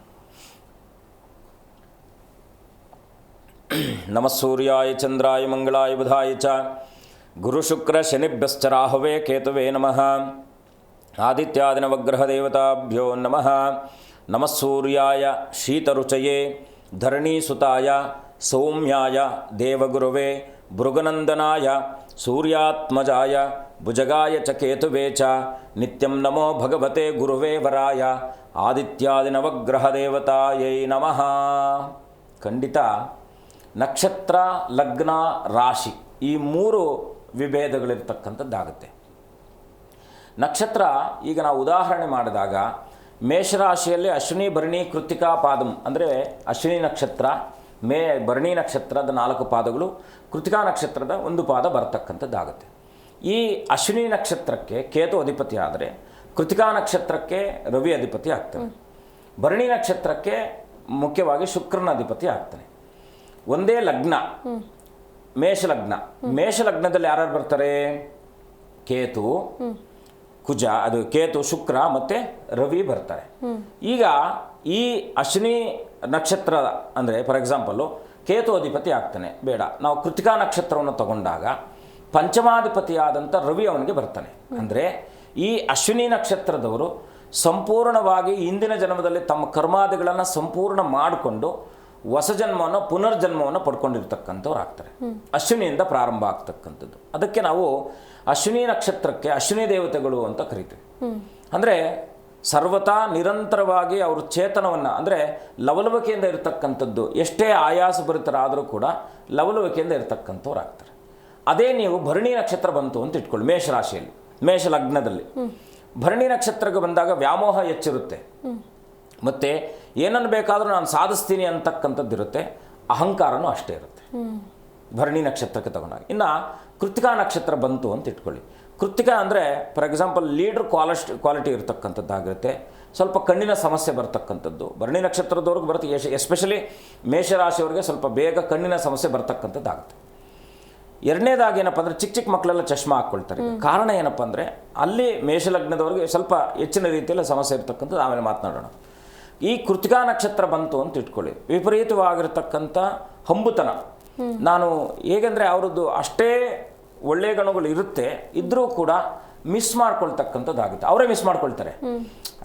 ನಮಃ ಸೂರ್ಯಾಯ ಚಂದ್ರಾಯ ಮಂಗಳಾಯ ಬುಧಾಯ ಚ ಗುರು ಶುಕ್ರ ಶನಿಭ್ಯಶ್ಚ ರಾಹವೇ ಕೇತುವೇ ನಮಃ. ಆದಿತ್ಯಾದಿನವಗ್ರಹ ದೇವತಾಭ್ಯೋ ನಮಃ. ನಮಃ ಸೂರ್ಯಾಯ ಶೀತರುಚಯೇ ಧರಣೀಸುತಾಯ ಸೌಮ್ಯಾಯ ದೇವಗುರುವೇ ಭೃಗನಂದನಾಯ ಸೂರ್ಯಾತ್ಮಜಾಯ ಭುಜಗಾಯ ಚ ಕೇತುವೇ ಚ ನಿತ್ಯಂ ನಮೋ ಭಗವತೆ ಗುರುವೇ ವರಾಯ ಆದಿತ್ಯಾದಿನವಗ್ರಹ ದೇವತಾಯೈ ನಮಃ. ಖಂಡಿತ ನಕ್ಷತ್ರ, ಲಗ್ನ, ರಾಶಿ ಈ 3 ವಿಭೇದಗಳಿರ್ತಕ್ಕಂಥದ್ದಾಗುತ್ತೆ. ನಕ್ಷತ್ರ, ಈಗ ನಾವು ಉದಾಹರಣೆ ಮಾಡಿದಾಗ ಮೇಷರಾಶಿಯಲ್ಲಿ ಅಶ್ವಿನಿ, ಭರಣಿ, ಕೃತ್ತಿಕಾ ಪಾದಂ ಅಂದರೆ ಅಶ್ವಿನಿ ನಕ್ಷತ್ರ, ಭರಣಿ ನಕ್ಷತ್ರದ 4 ಪಾದಗಳು, ಕೃತಿಕಾ ನಕ್ಷತ್ರದ 1 ಪಾದ ಬರತಕ್ಕಂಥದ್ದಾಗುತ್ತೆ. ಈ ಅಶ್ವಿನಿ ನಕ್ಷತ್ರಕ್ಕೆ ಕೇತು ಅಧಿಪತಿ ಆದರೆ, ಕೃತಿಕಾ ನಕ್ಷತ್ರಕ್ಕೆ ರವಿ ಅಧಿಪತಿ ಆಗ್ತಾನೆ, ಭರಣಿ ನಕ್ಷತ್ರಕ್ಕೆ ಮುಖ್ಯವಾಗಿ ಶುಕ್ರನ ಅಧಿಪತಿ ಆಗ್ತಾನೆ. ಒಂದೇ ಲಗ್ನ, ಮೇಷಲಗ್ನ. ಮೇಷಲಗ್ನದಲ್ಲಿ ಯಾರ್ಯಾರು ಬರ್ತಾರೆ? ಕೇತು, ಕುಜ, ಅದು ಕೇತು, ಶುಕ್ರ ಮತ್ತು ರವಿ ಬರ್ತಾರೆ. ಈಗ ಈ ಅಶ್ವಿನಿ ನಕ್ಷತ್ರ ಅಂದರೆ ಫಾರ್ ಎಕ್ಸಾಂಪಲ್ಲು ಕೇತು ಅಧಿಪತಿ ಆಗ್ತಾನೆ. ಬೇಡ, ನಾವು ಕೃತಿಕಾ ನಕ್ಷತ್ರವನ್ನು ತಗೊಂಡಾಗ ಪಂಚಮಾಧಿಪತಿಯಾದಂಥ ರವಿ ಅವನಿಗೆ ಬರ್ತಾನೆ. ಅಂದರೆ ಈ ಅಶ್ವಿನಿ ನಕ್ಷತ್ರದವರು ಸಂಪೂರ್ಣವಾಗಿ ಹಿಂದಿನ ಜನ್ಮದಲ್ಲಿ ತಮ್ಮ ಕರ್ಮಾದಿಗಳನ್ನು ಸಂಪೂರ್ಣ ಮಾಡಿಕೊಂಡು ಹೊಸ ಜನ್ಮವನ್ನು, ಪುನರ್ಜನ್ಮವನ್ನು ಪಡ್ಕೊಂಡಿರ್ತಕ್ಕಂಥವ್ರು ಆಗ್ತಾರೆ. ಅಶ್ವಿನಿಯಿಂದ ಪ್ರಾರಂಭ ಆಗ್ತಕ್ಕಂಥದ್ದು. ಅದಕ್ಕೆ ನಾವು ಅಶ್ವಿನಿ ನಕ್ಷತ್ರಕ್ಕೆ ಅಶ್ವಿನಿ ದೇವತೆಗಳು ಅಂತ ಕರಿತೀವಿ. ಅಂದರೆ ಸರ್ವತಾ ನಿರಂತರವಾಗಿ ಅವರು ಚೇತನವನ್ನು ಅಂದರೆ ಲವಲವಿಕೆಯಿಂದ ಇರತಕ್ಕಂಥದ್ದು, ಎಷ್ಟೇ ಆಯಾಸಭರಿತರಾದರೂ ಕೂಡ ಲವಲವಿಕೆಯಿಂದ ಇರತಕ್ಕಂಥವ್ರು ಆಗ್ತಾರೆ. ಅದೇ ನೀವು ಭರಣಿ ನಕ್ಷತ್ರ ಬಂತು ಅಂತ ಇಟ್ಕೊಳ್ಳಿ, ಮೇಷರಾಶಿಯಲ್ಲಿ, ಮೇಷ ಲಗ್ನದಲ್ಲಿ ಭರಣಿ ನಕ್ಷತ್ರಕ್ಕೆ ಬಂದಾಗ ವ್ಯಾಮೋಹ ಹೆಚ್ಚಿರುತ್ತೆ, ಮತ್ತು ಏನನ್ನು ಬೇಕಾದರೂ ನಾನು ಸಾಧಿಸ್ತೀನಿ ಅಂತಕ್ಕಂಥದ್ದು ಇರುತ್ತೆ, ಅಹಂಕಾರನೂ ಅಷ್ಟೇ ಇರುತ್ತೆ ಭರಣಿ ನಕ್ಷತ್ರಕ್ಕೆ ತಗೊಂಡಾಗ. ಇನ್ನು ಕೃತಿಕಾ ನಕ್ಷತ್ರ ಬಂತು ಅಂತ ಇಟ್ಕೊಳ್ಳಿ, ಕೃತಿಕಾ ಅಂದರೆ ಫಾರ್ ಎಕ್ಸಾಂಪಲ್ ಲೀಡ್ರ್ ಕ್ವಾಲಿಟಿ ಇರತಕ್ಕಂಥದ್ದಾಗಿರುತ್ತೆ, ಸ್ವಲ್ಪ ಕಣ್ಣಿನ ಸಮಸ್ಯೆ ಬರ್ತಕ್ಕಂಥದ್ದು ಭರಣಿ ನಕ್ಷತ್ರದವ್ರಿಗೆ ಬರುತ್ತೆ. ಎಸ್ಪೆಷಲಿ ಮೇಷರಾಶಿಯವರಿಗೆ ಸ್ವಲ್ಪ ಬೇಗ ಕಣ್ಣಿನ ಸಮಸ್ಯೆ ಬರ್ತಕ್ಕಂಥದ್ದಾಗುತ್ತೆ. ಎರಡನೇದಾಗಿ ಏನಪ್ಪ ಅಂದರೆ ಚಿಕ್ಕ ಮಕ್ಕಳೆಲ್ಲ ಚಶ್ಮಾ ಹಾಕ್ಕೊಳ್ತಾರೆ. ಕಾರಣ ಏನಪ್ಪ ಅಂದರೆ ಅಲ್ಲಿ ಮೇಷಲಗ್ನದವ್ರಿಗೆ ಸ್ವಲ್ಪ ಹೆಚ್ಚಿನ ರೀತಿಯಲ್ಲಿ ಸಮಸ್ಯೆ ಇರ್ತಕ್ಕಂಥದ್ದು, ಆಮೇಲೆ ಮಾತನಾಡೋಣ. ಈ ಕೃತಿಕಾ ನಕ್ಷತ್ರ ಬಂತು ಅಂತ ಇಟ್ಕೊಳ್ಳಿ, ವಿಪರೀತವಾಗಿರ್ತಕ್ಕಂಥ ಹಂಬುತನ, ನಾನು ಹೇಗೆಂದರೆ ಅವ್ರದ್ದು ಅಷ್ಟೇ ಒಳ್ಳೆಯ ಗುಣಗಳು ಇರುತ್ತೆ, ಇದ್ದರೂ ಕೂಡ ಮಿಸ್ ಮಾಡ್ಕೊಳ್ತಕ್ಕಂಥದ್ದಾಗುತ್ತೆ. ಅವರೇ ಮಿಸ್ ಮಾಡ್ಕೊಳ್ತಾರೆ,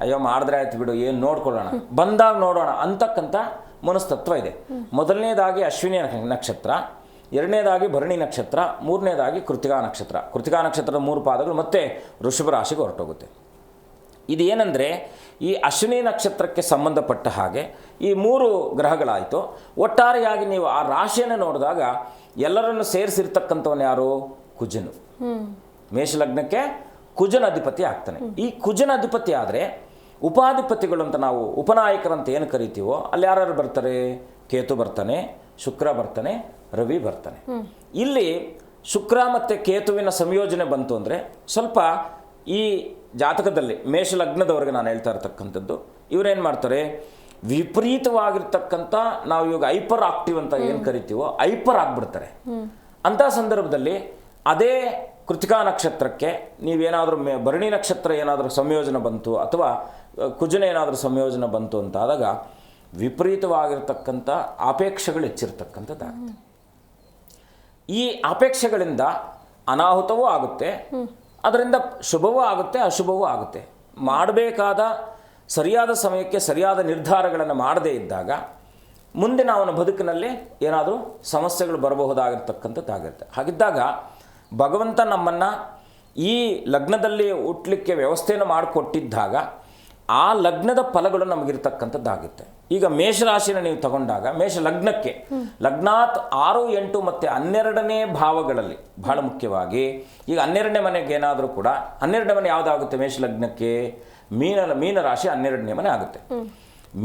ಅಯ್ಯೋ ಮಾಡಿದ್ರೆ ಆಯ್ತು ಬಿಡು, ಏನು ನೋಡ್ಕೊಳ್ಳೋಣ, ಬಂದಾಗ ನೋಡೋಣ ಅಂತಕ್ಕಂಥ ಮನಸ್ತತ್ವ ಇದೆ. ಮೊದಲನೇದಾಗಿ ಅಶ್ವಿನಿ ನಕ್ಷತ್ರ, ಎರಡನೇದಾಗಿ ಭರಣಿ ನಕ್ಷತ್ರ, ಮೂರನೇದಾಗಿ ಕೃತಿಕಾ ನಕ್ಷತ್ರ. ಕೃತಿಕಾ ನಕ್ಷತ್ರದ 3 ಪಾದಗಳು ಮತ್ತೆ ವೃಷಭ ರಾಶಿಗೆ ಹೊರಟೋಗುತ್ತೆ. ಇದು ಏನಂದರೆ ಈ ಅಶ್ವಿನಿ ನಕ್ಷತ್ರಕ್ಕೆ ಸಂಬಂಧಪಟ್ಟ ಹಾಗೆ ಈ 3 ಗ್ರಹಗಳಾಯಿತು. ಒಟ್ಟಾರೆಯಾಗಿ ನೀವು ಆ ರಾಶಿಯನ್ನು ನೋಡಿದಾಗ ಎಲ್ಲರನ್ನು ಸೇರಿಸಿರ್ತಕ್ಕಂಥವನು ಯಾರು? ಕುಜನು. ಮೇಷಲಗ್ನಕ್ಕೆ ಕುಜನ ಅಧಿಪತಿ ಆಗ್ತಾನೆ. ಈ ಕುಜನ ಅಧಿಪತಿ ಆದರೆ ಉಪಾಧಿಪತಿಗಳು ಅಂತ ನಾವು ಉಪನಾಯಕರಂತ ಏನು ಕರಿತೀವೋ ಅಲ್ಲಿ ಯಾರು ಬರ್ತಾರೆ? ಕೇತು ಬರ್ತಾನೆ, ಶುಕ್ರ ಬರ್ತಾನೆ, ರವಿ ಬರ್ತಾನೆ. ಇಲ್ಲಿ ಶುಕ್ರ ಮತ್ತು ಕೇತುವಿನ ಸಂಯೋಜನೆ ಬಂತು ಅಂದರೆ ಸ್ವಲ್ಪ ಈ ಜಾತಕದಲ್ಲಿ ಮೇಷಲಗ್ನದವರೆಗೆ ನಾನು ಹೇಳ್ತಾ ಇರ್ತಕ್ಕಂಥದ್ದು, ಇವರೇನು ಮಾಡ್ತಾರೆ, ವಿಪರೀತವಾಗಿರ್ತಕ್ಕಂಥ ನಾವು ಇವಾಗ ಹೈಪರ್ ಆಕ್ಟಿವ್ ಅಂತ ಏನು ಕರಿತೀವೋ ಹೈಪರ್ ಆಗಿಬಿಡ್ತಾರೆ. ಅಂಥ ಸಂದರ್ಭದಲ್ಲಿ ಅದೇ ಕೃತಿಕಾ ನಕ್ಷತ್ರಕ್ಕೆ ನೀವೇನಾದರೂ ಭರಣಿ ನಕ್ಷತ್ರ ಏನಾದರೂ ಸಂಯೋಜನೆ ಬಂತು ಅಥವಾ ಕುಜನ ಏನಾದರೂ ಸಂಯೋಜನೆ ಬಂತು ಅಂತಾದಾಗ ವಿಪರೀತವಾಗಿರ್ತಕ್ಕಂಥ ಅಪೇಕ್ಷೆಗಳು ಹೆಚ್ಚಿರ್ತಕ್ಕಂಥದ್ದಾಗುತ್ತೆ. ಈ ಅಪೇಕ್ಷೆಗಳಿಂದ ಅನಾಹುತವೂ ಆಗುತ್ತೆ, ಅದರಿಂದ ಶುಭವೂ ಆಗುತ್ತೆ, ಅಶುಭವೂ ಆಗುತ್ತೆ. ಮಾಡಬೇಕಾದ ಸರಿಯಾದ ಸಮಯಕ್ಕೆ ಸರಿಯಾದ ನಿರ್ಧಾರಗಳನ್ನು ಮಾಡದೇ ಇದ್ದಾಗ ಮುಂದಿನ ಅವನ ಬದುಕಿನಲ್ಲಿ ಏನಾದರೂ ಸಮಸ್ಯೆಗಳು ಬರಬಹುದಾಗಿರ್ತಕ್ಕಂಥದ್ದಾಗಿರುತ್ತೆ. ಹಾಗಿದ್ದಾಗ ಭಗವಂತ ನಮ್ಮನ್ನು ಈ ಲಗ್ನದಲ್ಲಿ ಹುಟ್ಟಲಿಕ್ಕೆ ವ್ಯವಸ್ಥೆಯನ್ನು ಮಾಡಿಕೊಟ್ಟಿದ್ದಾಗ ಆ ಲಗ್ನದ ಫಲಗಳು ನಮಗಿರ್ತಕ್ಕಂಥದ್ದಾಗುತ್ತೆ. ಈಗ ಮೇಷರಾಶಿನ ನೀವು ತಗೊಂಡಾಗ ಮೇಷ ಲಗ್ನಕ್ಕೆ ಲಗ್ನಾತ್ 6, 8 ಮತ್ತು 12ನೇ ಭಾವಗಳಲ್ಲಿ ಬಹಳ ಮುಖ್ಯವಾಗಿ ಈಗ 12ನೇ ಮನೆಗೆ ಏನಾದರೂ ಕೂಡ 12ನೇ ಮನೆ ಯಾವುದಾಗುತ್ತೆ ಮೇಷ ಲಗ್ನಕ್ಕೆ? ಮೀನರಾಶಿ 12ನೇ ಮನೆ ಆಗುತ್ತೆ.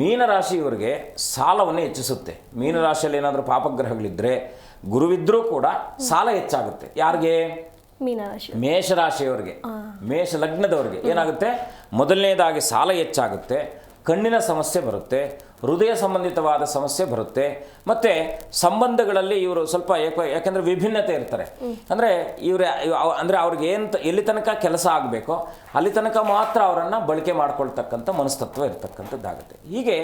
ಮೀನರಾಶಿ ಇವರಿಗೆ ಸಾಲವನ್ನು ಹೆಚ್ಚಿಸುತ್ತೆ. ಮೀನರಾಶಿಯಲ್ಲಿ ಏನಾದರೂ ಪಾಪಗ್ರಹಗಳಿದ್ದರೆ ಗುರುವಿದ್ರೂ ಕೂಡ ಸಾಲ ಹೆಚ್ಚಾಗುತ್ತೆ. ಯಾರಿಗೆ? ಮೇಷರಾಶಿಯವರಿಗೆ, ಮೇಷ ಲಗ್ನದವರಿಗೆ ಏನಾಗುತ್ತೆ? ಮೊದಲನೇದಾಗಿ ಸಾಲ ಹೆಚ್ಚಾಗುತ್ತೆ, ಕಣ್ಣಿನ ಸಮಸ್ಯೆ ಬರುತ್ತೆ, ಹೃದಯ ಸಂಬಂಧಿತವಾದ ಸಮಸ್ಯೆ ಬರುತ್ತೆ, ಮತ್ತು ಸಂಬಂಧಗಳಲ್ಲಿ ಇವರು ಸ್ವಲ್ಪ ಯಾಕೆಂದರೆ ವಿಭಿನ್ನತೆ ಇರ್ತಾರೆ. ಅಂದರೆ ಅಂದರೆ ಅವ್ರಿಗೆ ಎಲ್ಲಿ ತನಕ ಕೆಲಸ ಆಗಬೇಕೋ ಅಲ್ಲಿ ತನಕ ಮಾತ್ರ ಅವರನ್ನು ಬಳಕೆ ಮಾಡ್ಕೊಳ್ತಕ್ಕಂಥ ಮನಸ್ತತ್ವ ಇರ್ತಕ್ಕಂಥದ್ದಾಗುತ್ತೆ. ಹೀಗೆ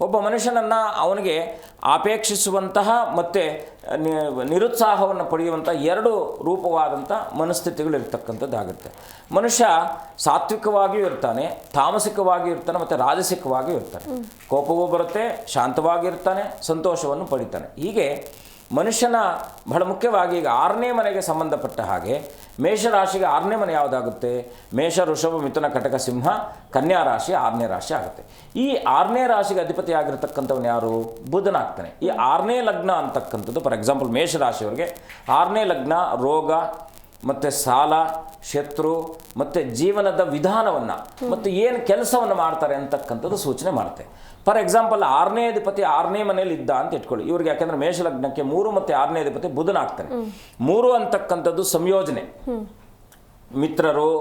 ಒಬ್ಬ ಮನುಷ್ಯನನ್ನು ಅವನಿಗೆ ಅಪೇಕ್ಷಿಸುವಂತಹ ಮತ್ತು ನಿರುತ್ಸಾಹವನ್ನು ಪಡೆಯುವಂಥ 2 ರೂಪವಾದಂಥ ಮನಸ್ಥಿತಿಗಳು ಇರ್ತಕ್ಕಂಥದ್ದಾಗುತ್ತೆ. ಮನುಷ್ಯ ಸಾತ್ವಿಕವಾಗಿಯೂ ಇರ್ತಾನೆ, ತಾಮಸಿಕವಾಗಿಯೂ ಇರ್ತಾನೆ, ಮತ್ತು ರಾಜಸಿಕವಾಗಿಯೂ ಇರ್ತಾನೆ. ಕೋಪವೂ ಬರುತ್ತೆ, ಶಾಂತವಾಗಿರ್ತಾನೆ, ಸಂತೋಷವನ್ನು ಪಡಿತಾನೆ. ಹೀಗೆ ಮನುಷ್ಯನ ಬಹಳ ಮುಖ್ಯವಾಗಿ ಈಗ 6ನೇ ಮನೆಗೆ ಸಂಬಂಧಪಟ್ಟ ಹಾಗೆ ಮೇಷರಾಶಿಗೆ 6ನೇ ಮನೆ ಯಾವುದಾಗುತ್ತೆ? ಮೇಷ, ವೃಷಭ, ಮಿಥುನ, ಕಟಕ, ಸಿಂಹ, ಕನ್ಯಾ ರಾಶಿ 6ನೇ ರಾಶಿ ಆಗುತ್ತೆ. ಈ 6ನೇ ರಾಶಿಗೆ ಅಧಿಪತಿ ಆಗಿರ್ತಕ್ಕಂಥವನು ಯಾರು? ಬುಧನಾಗ್ತಾನೆ. ಈ 6ನೇ ಲಗ್ನ ಅಂತಕ್ಕಂಥದ್ದು ಫಾರ್ ಎಕ್ಸಾಂಪಲ್ ಮೇಷರಾಶಿಯವರಿಗೆ 6ನೇ ಲಗ್ನ ರೋಗ ಮತ್ತು ಸಾಲ, ಶತ್ರು ಮತ್ತು ಜೀವನದ ವಿಧಾನವನ್ನು ಮತ್ತು ಏನು ಕೆಲಸವನ್ನು ಮಾಡ್ತಾರೆ ಅಂತಕ್ಕಂಥದ್ದು ಸೂಚನೆ ಮಾಡುತ್ತೆ. ಫಾರ್ ಎಕ್ಸಾಂಪಲ್ 6ನೇ ಅಧಿಪತಿ 6ನೇ ಮನೆಯಲ್ಲಿ ಇದ್ದ ಅಂತ ಇಟ್ಕೊಳ್ಳಿ. ಇವ್ರಿಗೆ ಯಾಕೆಂದರೆ ಮೇಷಲಗ್ನಕ್ಕೆ 3 ಮತ್ತು 6ನೇ ಅಧಿಪತಿ ಬುಧನಾಗ್ತಾನೆ. 3 ಅಂತಕ್ಕಂಥದ್ದು ಸಂಯೋಜನೆ, ಮಿತ್ರರು,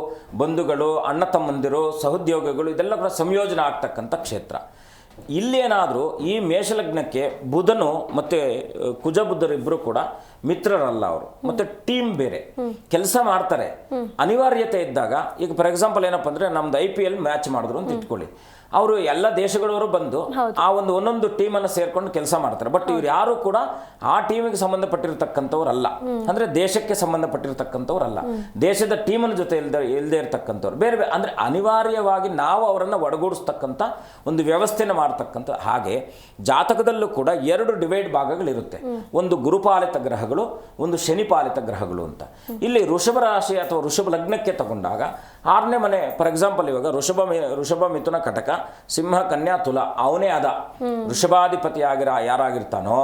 ಬಂಧುಗಳು, ಅಣ್ಣ ತಮ್ಮಂದಿರು, ಸಹೋದ್ಯೋಗಿಗಳು, ಇದೆಲ್ಲ ಕೂಡ ಸಂಯೋಜನೆ ಆಗ್ತಕ್ಕಂಥ ಕ್ಷೇತ್ರ. ಇಲ್ಲೇನಾದರೂ ಈ ಮೇಷಲಗ್ನಕ್ಕೆ ಬುಧನು ಮತ್ತು ಕುಜ ಬುದ್ಧರಿಬ್ಬರು ಕೂಡ ಮಿತ್ರರಲ್ಲ, ಅವರು ಮತ್ತು ಟೀಮ್ ಬೇರೆ ಕೆಲಸ ಮಾಡ್ತಾರೆ. ಅನಿವಾರ್ಯತೆ ಇದ್ದಾಗ ಈಗ ಫಾರ್ ಎಕ್ಸಾಂಪಲ್ ಏನಪ್ಪ ಅಂದರೆ ನಮ್ದು IPL ಮ್ಯಾಚ್ ಮಾಡಿದ್ರು ಅಂತ ಇಟ್ಕೊಳ್ಳಿ. ಅವರು ಎಲ್ಲ ದೇಶಗಳವರು ಬಂದು ಆ ಒಂದೊಂದು ಟೀಮನ್ನು ಸೇರ್ಕೊಂಡು ಕೆಲಸ ಮಾಡ್ತಾರೆ. ಬಟ್ ಇವ್ರು ಯಾರು ಕೂಡ ಆ ಟೀಮಿಗೆ ಸಂಬಂಧಪಟ್ಟಿರ್ತಕ್ಕಂಥವ್ರಲ್ಲ, ಅಂದ್ರೆ ದೇಶಕ್ಕೆ ಸಂಬಂಧಪಟ್ಟಿರ್ತಕ್ಕಂಥವ್ರಲ್ಲ, ದೇಶದ ಟೀಮನ ಜೊತೆ ಇಲ್ಲದೆ ಇರ್ತಕ್ಕಂಥವ್ರು ಬೇರೆ ಅಂದ್ರೆ ಅನಿವಾರ್ಯವಾಗಿ ನಾವು ಅವರನ್ನು ಒಡಗೂಡಿಸ್ತಕ್ಕಂಥ ಒಂದು ವ್ಯವಸ್ಥೆನ ಮಾಡ್ತಕ್ಕಂಥ. ಹಾಗೆ ಜಾತಕದಲ್ಲೂ ಕೂಡ 2 ಡಿವೈಡ್ ಭಾಗಗಳಿರುತ್ತೆ. ಒಂದು ಗುರುಪಾಲಿತ ಗ್ರಹಗಳು, ಒಂದು ಶನಿಪಾಲಿತ ಗ್ರಹಗಳು ಅಂತ. ಇಲ್ಲಿ ವೃಷಭ ರಾಶಿ ಅಥವಾ ವೃಷಭ ಲಗ್ನಕ್ಕೆ ತಗೊಂಡಾಗ 6ನೇ ಮನೆ, ಫಾರ್ ಎಕ್ಸಾಂಪಲ್ ಇವಾಗ ವೃಷಭ ಮಿಥುನ ಕಟಕ ಸಿಂಹ ಕನ್ಯಾ ತುಲ ಅವನೇ ಅದ ವೃಷಭಾಧಿಪತಿ ಯಾರಾಗಿರ್ತಾನೋ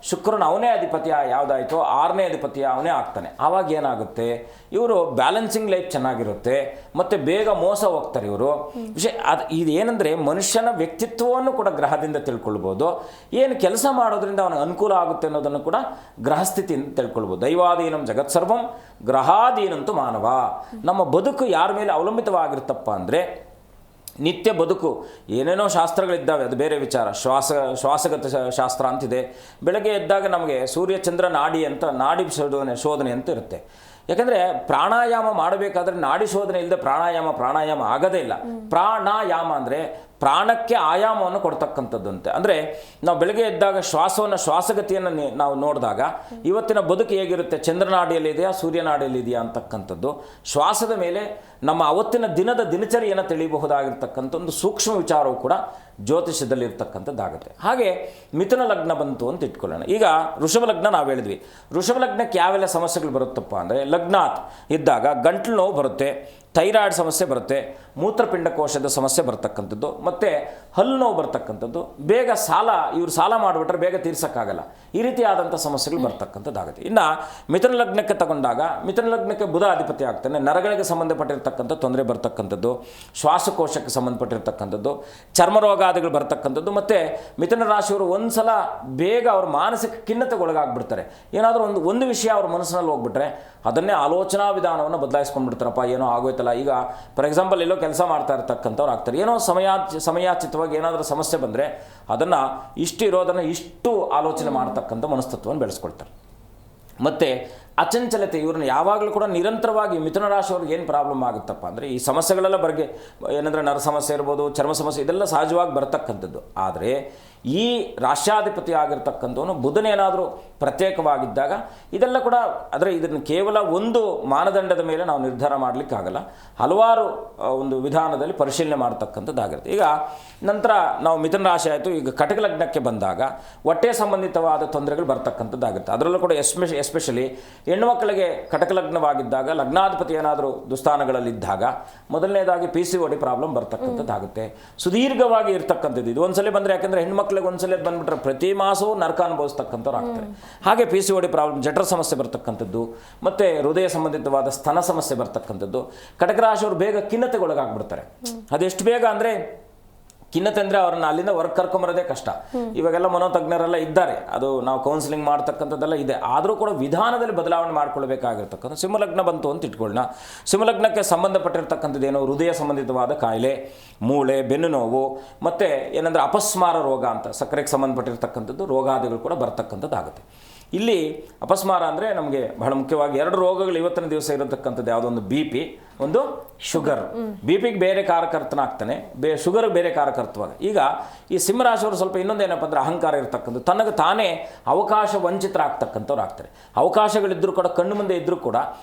ಶುಕ್ರನ ಅವನೇ ಅಧಿಪತಿಯ ಯಾವುದಾಯ್ತೋ 6ನೇ ಅಧಿಪತಿಯ ಅವನೇ ಆಗ್ತಾನೆ. ಆವಾಗ ಏನಾಗುತ್ತೆ, ಇವರು ಬ್ಯಾಲೆನ್ಸಿಂಗ್ ಲೈಫ್ ಚೆನ್ನಾಗಿರುತ್ತೆ, ಮತ್ತೆ ಬೇಗ ಮೋಸ ಹೋಗ್ತಾರೆ ಇವರು. ಇದೇನೆಂದ್ರೆ ಮನುಷ್ಯನ ವ್ಯಕ್ತಿತ್ವವನ್ನು ಕೂಡ ಗ್ರಹದಿಂದ ತಿಳ್ಕೊಳ್ಬೋದು, ಏನು ಕೆಲಸ ಮಾಡೋದ್ರಿಂದ ಅವನಿಗೆ ಅನುಕೂಲ ಆಗುತ್ತೆ ಅನ್ನೋದನ್ನು ಕೂಡ ಗ್ರಹಸ್ಥಿತಿಯಿಂದ ತಿಳ್ಕೊಳ್ಬೋದು. ದೈವಾಧೀನಂ ಜಗತ್ಸರ್ವಂ ಗ್ರಹಾಧೀನಂತೂ ಮಾನವ. ನಮ್ಮ ಬದುಕು ಯಾರ ಮೇಲೆ ಅವಲಂಬಿತವಾಗಿರುತ್ತಪ್ಪ ಅಂದರೆ ನಿತ್ಯ ಬದುಕು ಏನೇನೋ ಶಾಸ್ತ್ರಗಳಿದ್ದಾವೆ, ಅದು ಬೇರೆ ವಿಚಾರ. ಶ್ವಾಸಗತ ಶಾಸ್ತ್ರ ಅಂತಿದೆ. ಬೆಳಗ್ಗೆ ಎದ್ದಾಗ ನಮಗೆ ಸೂರ್ಯಚಂದ್ರ ನಾಡಿ ಅಂತ ನಾಡಿ ಶೋಧನೆ ಅಂತ ಇರುತ್ತೆ. ಯಾಕಂದರೆ ಪ್ರಾಣಾಯಾಮ ಮಾಡಬೇಕಾದ್ರೆ ನಾಡಿ ಶೋಧನೆ ಇಲ್ಲದೆ ಪ್ರಾಣಾಯಾಮ ಆಗೋದೇ ಇಲ್ಲ. ಪ್ರಾಣಾಯಾಮ ಅಂದರೆ ಪ್ರಾಣಕ್ಕೆ ಆಯಾಮವನ್ನು ಕೊಡ್ತಕ್ಕಂಥದ್ದು ಅಂತೆ. ಅಂದರೆ ನಾವು ಬೆಳಗ್ಗೆ ಎದ್ದಾಗ ಶ್ವಾಸಗತಿಯನ್ನು ನಾವು ನೋಡಿದಾಗ ಇವತ್ತಿನ ಬದುಕು ಹೇಗಿರುತ್ತೆ, ಚಂದ್ರನಾಡಿಯಲ್ಲಿದೆಯಾ ಸೂರ್ಯನಾಡಿಯಲ್ಲಿದೆಯಾ ಅಂತಕ್ಕಂಥದ್ದು ಶ್ವಾಸದ ಮೇಲೆ ನಮ್ಮ ಅವತ್ತಿನ ದಿನದ ದಿನಚರಿಯನ್ನು ತಿಳಿಯಬಹುದಾಗಿರ್ತಕ್ಕಂಥ ಒಂದು ಸೂಕ್ಷ್ಮ ವಿಚಾರವು ಕೂಡ ಜ್ಯೋತಿಷ್ಯದಲ್ಲಿ ಇರ್ತಕ್ಕಂಥದ್ದಾಗುತ್ತೆ. ಹಾಗೆ ಮಿಥುನ ಲಗ್ನ ಬಂತು ಅಂತ ಇಟ್ಕೊಳ್ಳೋಣ. ಈಗ ವೃಷಭ ಲಗ್ನ ನಾವು ಹೇಳಿದ್ವಿ. ವೃಷಭ ಲಗ್ನಕ್ಕೆ ಯಾವೆಲ್ಲ ಸಮಸ್ಯೆಗಳು ಬರುತ್ತಪ್ಪ ಅಂದರೆ ಲಗ್ನಾತ್ ಇದ್ದಾಗ ಗಂಟಲು ನೋವು ಬರುತ್ತೆ, ಥೈರಾಯ್ಡ್ ಸಮಸ್ಯೆ ಬರುತ್ತೆ, ಮೂತ್ರಪಿಂಡ ಕೋಶದ ಸಮಸ್ಯೆ ಬರ್ತಕ್ಕಂಥದ್ದು, ಮತ್ತು ಹಲ್ಲು ನೋವು ಬರ್ತಕ್ಕಂಥದ್ದು, ಬೇಗ ಇವರು ಸಾಲ ಮಾಡಿಬಿಟ್ರೆ ಬೇಗ ತೀರ್ಸೋಕ್ಕಾಗಲ್ಲ, ಈ ರೀತಿಯಾದಂಥ ಸಮಸ್ಯೆಗಳು ಬರ್ತಕ್ಕಂಥದ್ದಾಗುತ್ತೆ. ಇನ್ನು ಮಿಥುನ ಲಗ್ನಕ್ಕೆ ತಗೊಂಡಾಗ ಮಿಥುನ ಲಗ್ನಕ್ಕೆ ಬುಧ ಅಧಿಪತಿ ಆಗ್ತಾನೆ, ನರಗಳಿಗೆ ಸಂಬಂಧಪಟ್ಟಿರ್ತಕ್ಕಂಥ ತೊಂದರೆ ಬರ್ತಕ್ಕಂಥದ್ದು, ಶ್ವಾಸಕೋಶಕ್ಕೆ ಸಂಬಂಧಪಟ್ಟಿರ್ತಕ್ಕಂಥದ್ದು, ಚರ್ಮರೋಗಾದಿಗಳು ಬರ್ತಕ್ಕಂಥದ್ದು, ಮತ್ತು ಮಿಥುನ ರಾಶಿಯವರು ಒಂದ್ಸಲ ಬೇಗ ಅವ್ರ ಮಾನಸಿಕ ಖಿನ್ನತೆಗೊಳಗಾಗ್ಬಿಡ್ತಾರೆ. ಏನಾದರೂ ಒಂದು ವಿಷಯ ಅವ್ರ ಮನಸ್ಸಿನಲ್ಲಿ ಹೋಗ್ಬಿಟ್ರೆ ಅದನ್ನೇ ಆಲೋಚನಾ ವಿಧಾನವನ್ನು ಬದಲಾಯಿಸ್ಕೊಂಡ್ಬಿಡ್ತಾರಪ್ಪ, ಏನೋ ಆಗೋಯ್ತಲ್ಲ. ಈಗ ಫಾರ್ ಎಕ್ಸಾಂಪಲ್ ಎಲ್ಲೋ ಕೆಲಸ ಮಾಡ್ತಾ ಇರ್ತಕ್ಕಂಥವ್ರು ಆಗ್ತಾರೆ, ಏನೋ ಸಮಯಾಚಿತವಾಗಿ ಏನಾದರೂ ಸಮಸ್ಯೆ ಬಂದರೆ ಅದನ್ನು ಇಷ್ಟು ಆಲೋಚನೆ ಮಾಡ್ತಕ್ಕಂಥ ಮನಸ್ತತ್ವವನ್ನು ಬೆಳೆಸ್ಕೊಳ್ತಾರೆ. ಮತ್ತು ಅಚಂಚಲತೆ, ಇವ್ರನ್ನ ಯಾವಾಗಲೂ ಕೂಡ ನಿರಂತರವಾಗಿ ಮಿಥುನ ರಾಶಿಯವ್ರಿಗೆ ಏನು ಪ್ರಾಬ್ಲಮ್ ಆಗುತ್ತಪ್ಪ ಅಂದರೆ ಈ ಸಮಸ್ಯೆಗಳೆಲ್ಲ ಏನಂದರೆ ನರ ಸಮಸ್ಯೆ ಇರ್ಬೋದು, ಚರ್ಮ ಸಮಸ್ಯೆ, ಇದೆಲ್ಲ ಸಹಜವಾಗಿ ಬರ್ತಕ್ಕಂಥದ್ದು. ಆದರೆ ಈ ರಾಷ್ಟ್ರಾಧಿಪತಿ ಆಗಿರ್ತಕ್ಕಂಥವನು ಬುಧನೇನಾದರೂ ಪ್ರತ್ಯೇಕವಾಗಿದ್ದಾಗ ಇದೆಲ್ಲ ಕೂಡ ಇದನ್ನು ಕೇವಲ ಒಂದು ಮಾನದಂಡದ ಮೇಲೆ ನಾವು ನಿರ್ಧಾರ ಮಾಡಲಿಕ್ಕಾಗಲ್ಲ, ಹಲವಾರು ಒಂದು ವಿಧಾನದಲ್ಲಿ ಪರಿಶೀಲನೆ ಮಾಡ್ತಕ್ಕಂಥದ್ದಾಗಿರುತ್ತೆ. ಈಗ ನಂತರ ನಾವು ಮಿಥುನ ರಾಶಿ ಆಯಿತು. ಈಗ ಕಟಕ ಲಗ್ನಕ್ಕೆ ಬಂದಾಗ ಹೊಟ್ಟೆ ಸಂಬಂಧಿತವಾದ ತೊಂದರೆಗಳು ಬರ್ತಕ್ಕಂಥದ್ದಾಗುತ್ತೆ. ಅದರಲ್ಲೂ ಕೂಡ ಎಸ್ಪೆಷಲಿ ಹೆಣ್ಣುಮಕ್ಕಳಿಗೆ ಕಟಕ ಲಗ್ನವಾಗಿದ್ದಾಗ ಲಗ್ನಾಧಿಪತಿ ಏನಾದರೂ ದುಸ್ಥಾನಗಳಲ್ಲಿದ್ದಾಗ ಮೊದಲನೇದಾಗಿ PCOD ಪ್ರಾಬ್ಲಮ್ ಬರ್ತಕ್ಕಂಥದ್ದಾಗುತ್ತೆ. ಸುದೀರ್ಘವಾಗಿ ಇರ್ತಕ್ಕಂಥದ್ದು ಇದು ಒಂದ್ಸಲ ಬಂದರೆ, ಯಾಕಂದರೆ ಹೆಣ್ಮಕ್ಳಿಗೆ ಒಂದ್ಸಲ ಬಂದುಬಿಟ್ರೆ ಪ್ರತಿ ಮಾಸವೂ ನರಕ ಅನುಭವಿಸ್ತಕ್ಕಂಥವ್ರು ಆಗ್ತಾರೆ. ಹಾಗೆ PCOD ಪ್ರಾಬ್ಲಮ್, ಜಠರ ಸಮಸ್ಯೆ ಬರ್ತಕ್ಕಂಥದ್ದು, ಮತ್ತು ಹೃದಯ ಸಂಬಂಧಿತವಾದ ಸ್ತನ ಸಮಸ್ಯೆ ಬರ್ತಕ್ಕಂಥದ್ದು. ಕಟಕ ರಾಶಿಯವರು ಬೇಗ ಖಿನ್ನತೆಗೊಳಗಾಗ್ಬಿಡ್ತಾರೆ. ಅದೆಷ್ಟು ಬೇಗ ಅಂದರೆ ಖಿನ್ನತೆ ಅಂದರೆ ಅವ್ರನ್ನ ಅಲ್ಲಿಂದ ಹೊರಗೆ ಕರ್ಕೊಂಬರೋದೇ ಕಷ್ಟ. ಇವಾಗೆಲ್ಲ ಮನೋತಜ್ಞರೆಲ್ಲ ಇದ್ದಾರೆ, ಅದು ನಾವು ಕೌನ್ಸಿಲಿಂಗ್ ಮಾಡ್ತಕ್ಕಂಥದ್ದೆಲ್ಲ ಇದೆ. ಆದರೂ ಕೂಡ ವಿಧಾನದಲ್ಲಿ ಬದಲಾವಣೆ ಮಾಡ್ಕೊಳ್ಬೇಕಾಗಿರ್ತಕ್ಕಂಥ ಸಿಂಹಲಗ್ನ ಬಂತು ಅಂತ ಇಟ್ಕೊಳ್ಳೋಣ. ಸಿಂಹಲಗ್ನಕ್ಕೆ ಸಂಬಂಧಪಟ್ಟಿರ್ತಕ್ಕಂಥದ್ದು ಏನು, ಹೃದಯ ಸಂಬಂಧಿತವಾದ ಕಾಯಿಲೆ, ಮೂಳೆ, ಬೆನ್ನು ನೋವು, ಮತ್ತು ಏನಂದರೆ ಅಪಸ್ಮಾರ ರೋಗ ಅಂತ ಸಕ್ಕರೆಗೆ ಸಂಬಂಧಪಟ್ಟಿರ್ತಕ್ಕಂಥದ್ದು ರೋಗಾದಿಗಳು ಕೂಡ ಬರ್ತಕ್ಕಂಥದ್ದಾಗುತ್ತೆ. ಇಲ್ಲಿ ಅಪಸ್ಮಾರ ಅಂದರೆ ನಮಗೆ ಬಹಳ ಮುಖ್ಯವಾಗಿ 2 ರೋಗಗಳು ಇವತ್ತಿನ ದಿವಸ ಇರತಕ್ಕಂಥದ್ದು. ಯಾವುದೊಂದು BP, ಒಂದು ಶುಗರ್. BPಗೆ ಬೇರೆ ಕಾರಕರ್ತನಾಗ್ತಾನೆ, ಶುಗರ್ಗೆ ಬೇರೆ ಕಾರಕರ್ತವಾಗ. ಈಗ ಈ ಸಿಂಹರಾಶಿಯವರು ಸ್ವಲ್ಪ ಇನ್ನೊಂದೇನಪ್ಪ ಅಂದರೆ ಅಹಂಕಾರ ಇರ್ತಕ್ಕಂಥದ್ದು, ತನಗೆ ತಾನೇ ಅವಕಾಶ ವಂಚಿತರಾಗ್ತಕ್ಕಂಥವ್ರು ಆಗ್ತಾರೆ. ಅವಕಾಶಗಳಿದ್ದರೂ ಕೂಡ ಕಣ್ಣು ಮುಂದೆ ಇದ್ದರೂ ಕೂಡ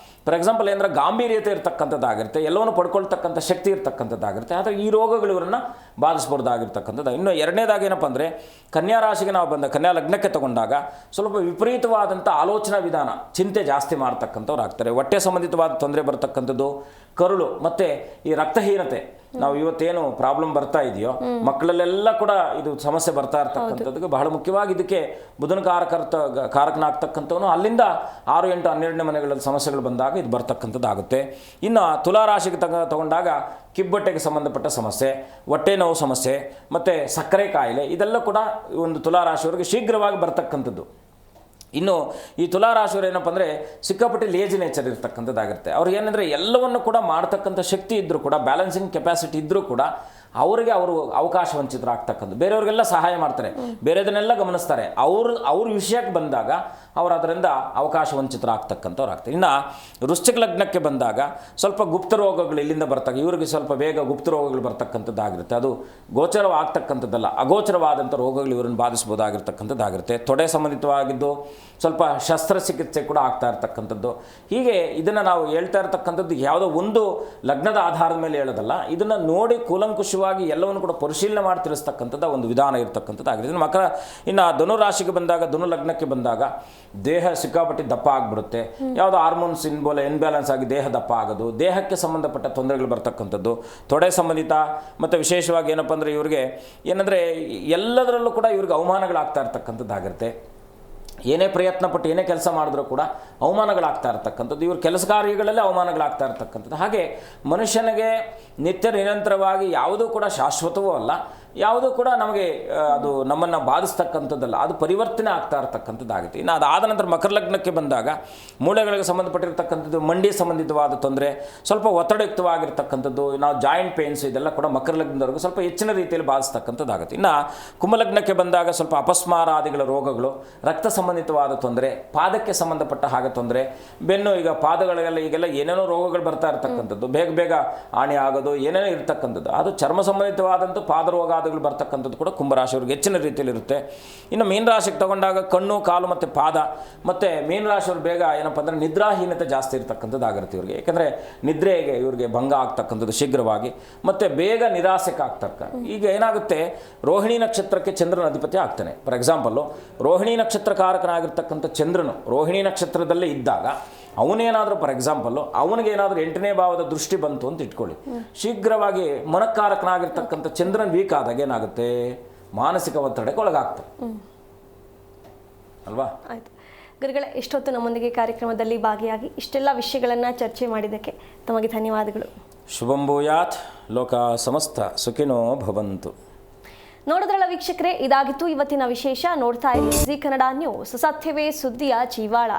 ಫಾರ್ ಎಕ್ಸಾಂಪಲ್ ಏನಂದ್ರೆ ಗಾಂಭೀರ್ಯತೆ ಇರ್ತಕ್ಕಂಥದ್ದಾಗಿರುತ್ತೆ, ಎಲ್ಲವನ್ನು ಪಡ್ಕೊಳ್ತಕ್ಕಂಥ ಶಕ್ತಿ ಇರ್ತಕ್ಕಂಥದ್ದಾಗಿರುತ್ತೆ. ಆದರೆ ಈ ರೋಗಗಳು ಇವರನ್ನು ಬಾಧಿಸ್ಬೋದಾಗಿರ್ತಕ್ಕಂಥದ್ದು. ಇನ್ನು ಎರಡನೇದಾಗಿ ಏನಪ್ಪ ಅಂದರೆ ಕನ್ಯಾ ರಾಶಿಗೆ ನಾವು ಕನ್ಯಾ ಲಗ್ನಕ್ಕೆ ತಗೊಂಡಾಗ ಸ್ವಲ್ಪ ವಿಪರೀತವಾದಂಥ ಆಲೋಚನಾ ವಿಧಾನ, ಚಿಂತೆ ಜಾಸ್ತಿ ಮಾಡ್ತಕ್ಕಂಥವ್ರು ಆಗ್ತಾರೆ. ಹೊಟ್ಟೆ ಸಂಬಂಧಿತವಾದ ತೊಂದರೆ ಬರ್ತಕ್ಕಂಥದ್ದು, ಕರುಳು, ಮತ್ತು ಈ ರಕ್ತಹೀನತೆ, ನಾವು ಇವತ್ತೇನು ಪ್ರಾಬ್ಲಮ್ ಬರ್ತಾ ಇದೆಯೋ ಮಕ್ಕಳಲ್ಲೆಲ್ಲ ಕೂಡ ಇದು ಸಮಸ್ಯೆ ಬರ್ತಾ ಇರ್ತಕ್ಕಂಥದ್ದು. ಬಹಳ ಮುಖ್ಯವಾಗಿ ಇದಕ್ಕೆ ಬುಧನ ಕಾರಕನಾಗ್ತಕ್ಕಂಥವನು ಅಲ್ಲಿಂದ 6, 8, 12ನೇ ಮನೆಗಳಲ್ಲಿ ಸಮಸ್ಯೆಗಳು ಬಂದಾಗ ಇದು ಬರ್ತಕ್ಕಂಥದ್ದಾಗುತ್ತೆ. ಇನ್ನು ತುಲಾರಾಶಿಗೆ ತಗೊಂಡಾಗ ಕಿಬ್ಬೊಟ್ಟೆಗೆ ಸಂಬಂಧಪಟ್ಟ ಸಮಸ್ಯೆ, ಹೊಟ್ಟೆ ನೋವು ಸಮಸ್ಯೆ, ಮತ್ತು ಸಕ್ಕರೆ ಕಾಯಿಲೆ, ಇದೆಲ್ಲ ಕೂಡ ಒಂದು ತುಲಾರಾಶಿಯವರಿಗೆ ಶೀಘ್ರವಾಗಿ ಬರ್ತಕ್ಕಂಥದ್ದು. ಇನ್ನು ಈ ತುಲಾರಾಶಿಯವರು ಏನಪ್ಪ ಅಂದರೆ ಸಿಕ್ಕಾಪಟ್ಟೆ ಲೇಜಿ ನೇಚರ್ ಇರ್ತಕ್ಕಂಥದ್ದಾಗಿರುತ್ತೆ. ಅವ್ರಿಗೆ ಏನಂದರೆ ಎಲ್ಲವನ್ನು ಕೂಡ ಮಾಡ್ತಕ್ಕಂಥ ಶಕ್ತಿ ಇದ್ದರೂ ಕೂಡ, ಬ್ಯಾಲೆನ್ಸಿಂಗ್ ಕೆಪಾಸಿಟಿ ಇದ್ದರೂ ಕೂಡ ಅವರಿಗೆ ಅವರು ಅವಕಾಶ ವಂಚಿತರಾಗ್ತಕ್ಕಂಥ ಬೇರೆಯವ್ರಿಗೆಲ್ಲ ಸಹಾಯ ಮಾಡ್ತಾರೆ, ಬೇರೆದನ್ನೆಲ್ಲ ಗಮನಿಸ್ತಾರೆ. ಅವ್ರ ವಿಷಯಕ್ಕೆ ಬಂದಾಗ ಅವರು ಅದರಿಂದ ಅವಕಾಶ ವಂಚಿತರಾಗ್ತಕ್ಕಂಥವ್ರು ಆಗ್ತಾರೆ. ಇನ್ನು ವೃಶ್ಚಿಕ ಲಗ್ನಕ್ಕೆ ಬಂದಾಗ ಸ್ವಲ್ಪ ಗುಪ್ತ ರೋಗಗಳು ಇಲ್ಲಿಂದ ಬರ್ತಾಗ ಇವರಿಗೆ ಸ್ವಲ್ಪ ಬೇಗ ಗುಪ್ತ ರೋಗಗಳು ಬರ್ತಕ್ಕಂಥದ್ದಾಗಿರುತ್ತೆ. ಅದು ಗೋಚರವಾಗ್ತಕ್ಕಂಥದ್ದಲ್ಲ, ಅಗೋಚರವಾದಂಥ ರೋಗಗಳು ಇವರನ್ನು ಬಾಧಿಸ್ಬೋದಾಗಿರ್ತಕ್ಕಂಥದ್ದಾಗಿರುತ್ತೆ. ತೊಡೆ ಸಂಬಂಧಿತವಾಗಿದ್ದು ಸ್ವಲ್ಪ ಶಸ್ತ್ರಚಿಕಿತ್ಸೆ ಕೂಡ ಆಗ್ತಾ ಇರ್ತಕ್ಕಂಥದ್ದು. ಹೀಗೆ ಇದನ್ನು ನಾವು ಹೇಳ್ತಾ ಇರ್ತಕ್ಕಂಥದ್ದು ಯಾವುದೋ ಒಂದು ಲಗ್ನದ ಆಧಾರದ ಮೇಲೆ ಹೇಳೋದಲ್ಲ, ಇದನ್ನು ನೋಡಿ ಕೂಲಂಕುಷವಾಗಿ ಎಲ್ಲವನ್ನು ಕೂಡ ಪರಿಶೀಲನೆ ಮಾಡಿ ತಿಳಿಸ್ತಕ್ಕಂಥದ್ದು ಒಂದು ವಿಧಾನ ಇರ್ತಕ್ಕಂಥದ್ದಾಗಿದೆ. ಇನ್ನು ಧನುರಾಶಿಗೆ ಬಂದಾಗ, ಧನು ಲಗ್ನಕ್ಕೆ ಬಂದಾಗ ದೇಹ ಸಿಕ್ಕಾಪಟ್ಟಿ ದಪ್ಪ ಆಗಿಬಿಡುತ್ತೆ. ಯಾವುದೋ ಹಾರ್ಮೋನ್ಸ್ ಇನ್ಬ್ಯಾಲೆನ್ಸ್ ಆಗಿ ದೇಹ ದಪ್ಪ ಆಗೋದು, ದೇಹಕ್ಕೆ ಸಂಬಂಧಪಟ್ಟ ತೊಂದರೆಗಳು ಬರ್ತಕ್ಕಂಥದ್ದು, ತೊಡೆ ಸಂಬಂಧಿತ ಮತ್ತು ವಿಶೇಷವಾಗಿ ಏನಪ್ಪ ಅಂದರೆ ಇವ್ರಿಗೆ ಏನಂದರೆ ಎಲ್ಲದರಲ್ಲೂ ಕೂಡ ಇವ್ರಿಗೆ ಅವಮಾನಗಳಾಗ್ತಾ ಇರ್ತಕ್ಕಂಥದ್ದಾಗಿರುತ್ತೆ. ಏನೇ ಪ್ರಯತ್ನ ಪಟ್ಟು ಏನೇ ಕೆಲಸ ಮಾಡಿದ್ರೂ ಕೂಡ ಅವಮಾನಗಳಾಗ್ತಾ ಇರ್ತಕ್ಕಂಥದ್ದು, ಇವ್ರ ಕೆಲಸ ಕಾರ್ಯಗಳಲ್ಲೇ ಅವಮಾನಗಳಾಗ್ತಾ ಇರ್ತಕ್ಕಂಥದ್ದು. ಹಾಗೆ ಮನುಷ್ಯನಿಗೆ ನಿತ್ಯ ನಿರಂತರವಾಗಿ ಯಾವುದೂ ಕೂಡ ಶಾಶ್ವತವೂ ಅಲ್ಲ, ಯಾವುದೂ ಕೂಡ ನಮಗೆ ಅದು ನಮ್ಮನ್ನು ಬಾಧಿಸ್ತಕ್ಕಂಥದ್ದಲ್ಲ, ಅದು ಪರಿವರ್ತನೆ ಆಗ್ತಾ ಇರ್ತಕ್ಕಂಥದ್ದಾಗುತ್ತೆ. ಇನ್ನು ಅದಾದ ನಂತರ ಮಕರ ಲಗ್ನಕ್ಕೆ ಬಂದಾಗ ಮೂಳೆಗಳಿಗೆ ಸಂಬಂಧಪಟ್ಟಿರ್ತಕ್ಕಂಥದ್ದು, ಮಂಡಿ ಸಂಬಂಧಿತವಾದ ತೊಂದರೆ, ಸ್ವಲ್ಪ ಒತ್ತಡಯುಕ್ತವಾಗಿರ್ತಕ್ಕಂಥದ್ದು, ನಾವು ಜಾಯಿಂಟ್ ಪೇನ್ಸ್ ಇದೆಲ್ಲ ಕೂಡ ಮಕರ ಲಗ್ನದವರೆಗೂ ಸ್ವಲ್ಪ ಹೆಚ್ಚಿನ ರೀತಿಯಲ್ಲಿ ಬಾಧಿಸ್ತಕ್ಕಂಥದ್ದಾಗುತ್ತೆ. ಇನ್ನು ಕುಂಭಲಗ್ನಕ್ಕೆ ಬಂದಾಗ ಸ್ವಲ್ಪ ಅಪಸ್ಮಾರಾದಿಗಳ ರೋಗಗಳು, ರಕ್ತ ಸಂಬಂಧಿತವಾದ ತೊಂದರೆ, ಪಾದಕ್ಕೆ ಸಂಬಂಧಪಟ್ಟ ಹಾಗೆ ತೊಂದರೆ, ಬೆನ್ನು, ಈಗ ಪಾದಗಳಿಗೆಲ್ಲ ಈಗೆಲ್ಲ ಏನೇನೋ ರೋಗಗಳು ಬರ್ತಾ ಇರ್ತಕ್ಕಂಥದ್ದು, ಬೇಗ ಬೇಗ ಹಾನಿ ಆಗೋದು, ಏನೇನೋ ಇರ್ತಕ್ಕಂಥದ್ದು, ಅದು ಚರ್ಮ ಸಂಬಂಧಿತವಾದಂಥ ಪಾದರೋಗ ಬರ್ತಕ್ಕಂಥದ್ದು ಕೂಡ ಕುಂಭರಾಶಿಯವರಿಗೆ ಹೆಚ್ಚಿನ ರೀತಿಯಲ್ಲಿ ಇರುತ್ತೆ. ಇನ್ನು ಮೀನರಾಶಿಗೆ ತಗೊಂಡಾಗ ಕಣ್ಣು, ಕಾಲು ಮತ್ತು ಪಾದ, ಮತ್ತು ಮೀನರಾಶಿಯವ್ರು ಬೇಗ ಏನಪ್ಪ ಅಂದರೆ ನಿದ್ರಾಹೀನತೆ ಜಾಸ್ತಿ ಇರ್ತಕ್ಕಂಥದ್ದಾಗಿರುತ್ತೆ ಇವ್ರಿಗೆ. ಯಾಕಂದರೆ ನಿದ್ರೆಗೆ ಇವ್ರಿಗೆ ಭಂಗ ಆಗ್ತಕ್ಕಂಥದ್ದು ಶೀಘ್ರವಾಗಿ, ಮತ್ತು ಬೇಗ ನಿರಾಸೆಗೆ ಆಗ್ತಕ್ಕ. ಈಗ ಏನಾಗುತ್ತೆ, ರೋಹಿಣಿ ನಕ್ಷತ್ರಕ್ಕೆ ಚಂದ್ರನ ಅಧಿಪತಿ ಆಗ್ತಾನೆ. ಫಾರ್ ಎಕ್ಸಾಂಪಲ್ಲು ರೋಹಿಣಿ ನಕ್ಷತ್ರಕಾರಕನಾಗಿರ್ತಕ್ಕಂಥ ಚಂದ್ರನು ರೋಹಿಣಿ ನಕ್ಷತ್ರದಲ್ಲೇ ಇದ್ದಾಗ ಅವನೇನಾದರೂ ಫಾರ್ ಎಕ್ಸಾಂಪಲ್ಲು ಅವನಿಗೇನಾದರೂ 8ನೇ ಭಾವದ ದೃಷ್ಟಿ ಬಂತು ಅಂತ ಇಟ್ಕೊಳ್ಳಿ, ಶೀಘ್ರವಾಗಿ ಮನಕಾರಕನಾಗಿರ್ತಕ್ಕಂಥ ಚಂದ್ರನ್ ವೀಕ್ ಆದಾಗ ಏನಾಗುತ್ತೆ, ಮಾನಸಿಕ ಒತ್ತಡಕ್ಕೆ ಒಳಗಾಗ್ತದೆ ಅಲ್ವಾ. ಆಯಿತು ಗುರುಗಳೇ, ಇಷ್ಟೊತ್ತು ನಮ್ಮೊಂದಿಗೆ ಕಾರ್ಯಕ್ರಮದಲ್ಲಿ ಭಾಗಿಯಾಗಿ ಇಷ್ಟೆಲ್ಲ ವಿಷಯಗಳನ್ನು ಚರ್ಚೆ ಮಾಡಿದ್ದಕ್ಕೆ ತಮಗೆ ಧನ್ಯವಾದಗಳು. ಶುಭಂ ಭೂಯಾತ್, ಲೋಕ ಸಮಸ್ತ ಸುಖಿನೋ ಭವಂತು. ನೋಡಿದ್ರಲ್ಲ ವೀಕ್ಷಕರೇ, ಇದಾಗಿತ್ತು ಇವತ್ತಿನ ವಿಶೇಷ. ನೋಡ್ತಾ ಇರಿ ಜಿ ಕನ್ನಡ ನ್ಯೂಸ್, ಸತ್ಯವೇ ಸುದ್ದಿಯ ಜೀವಾಳ.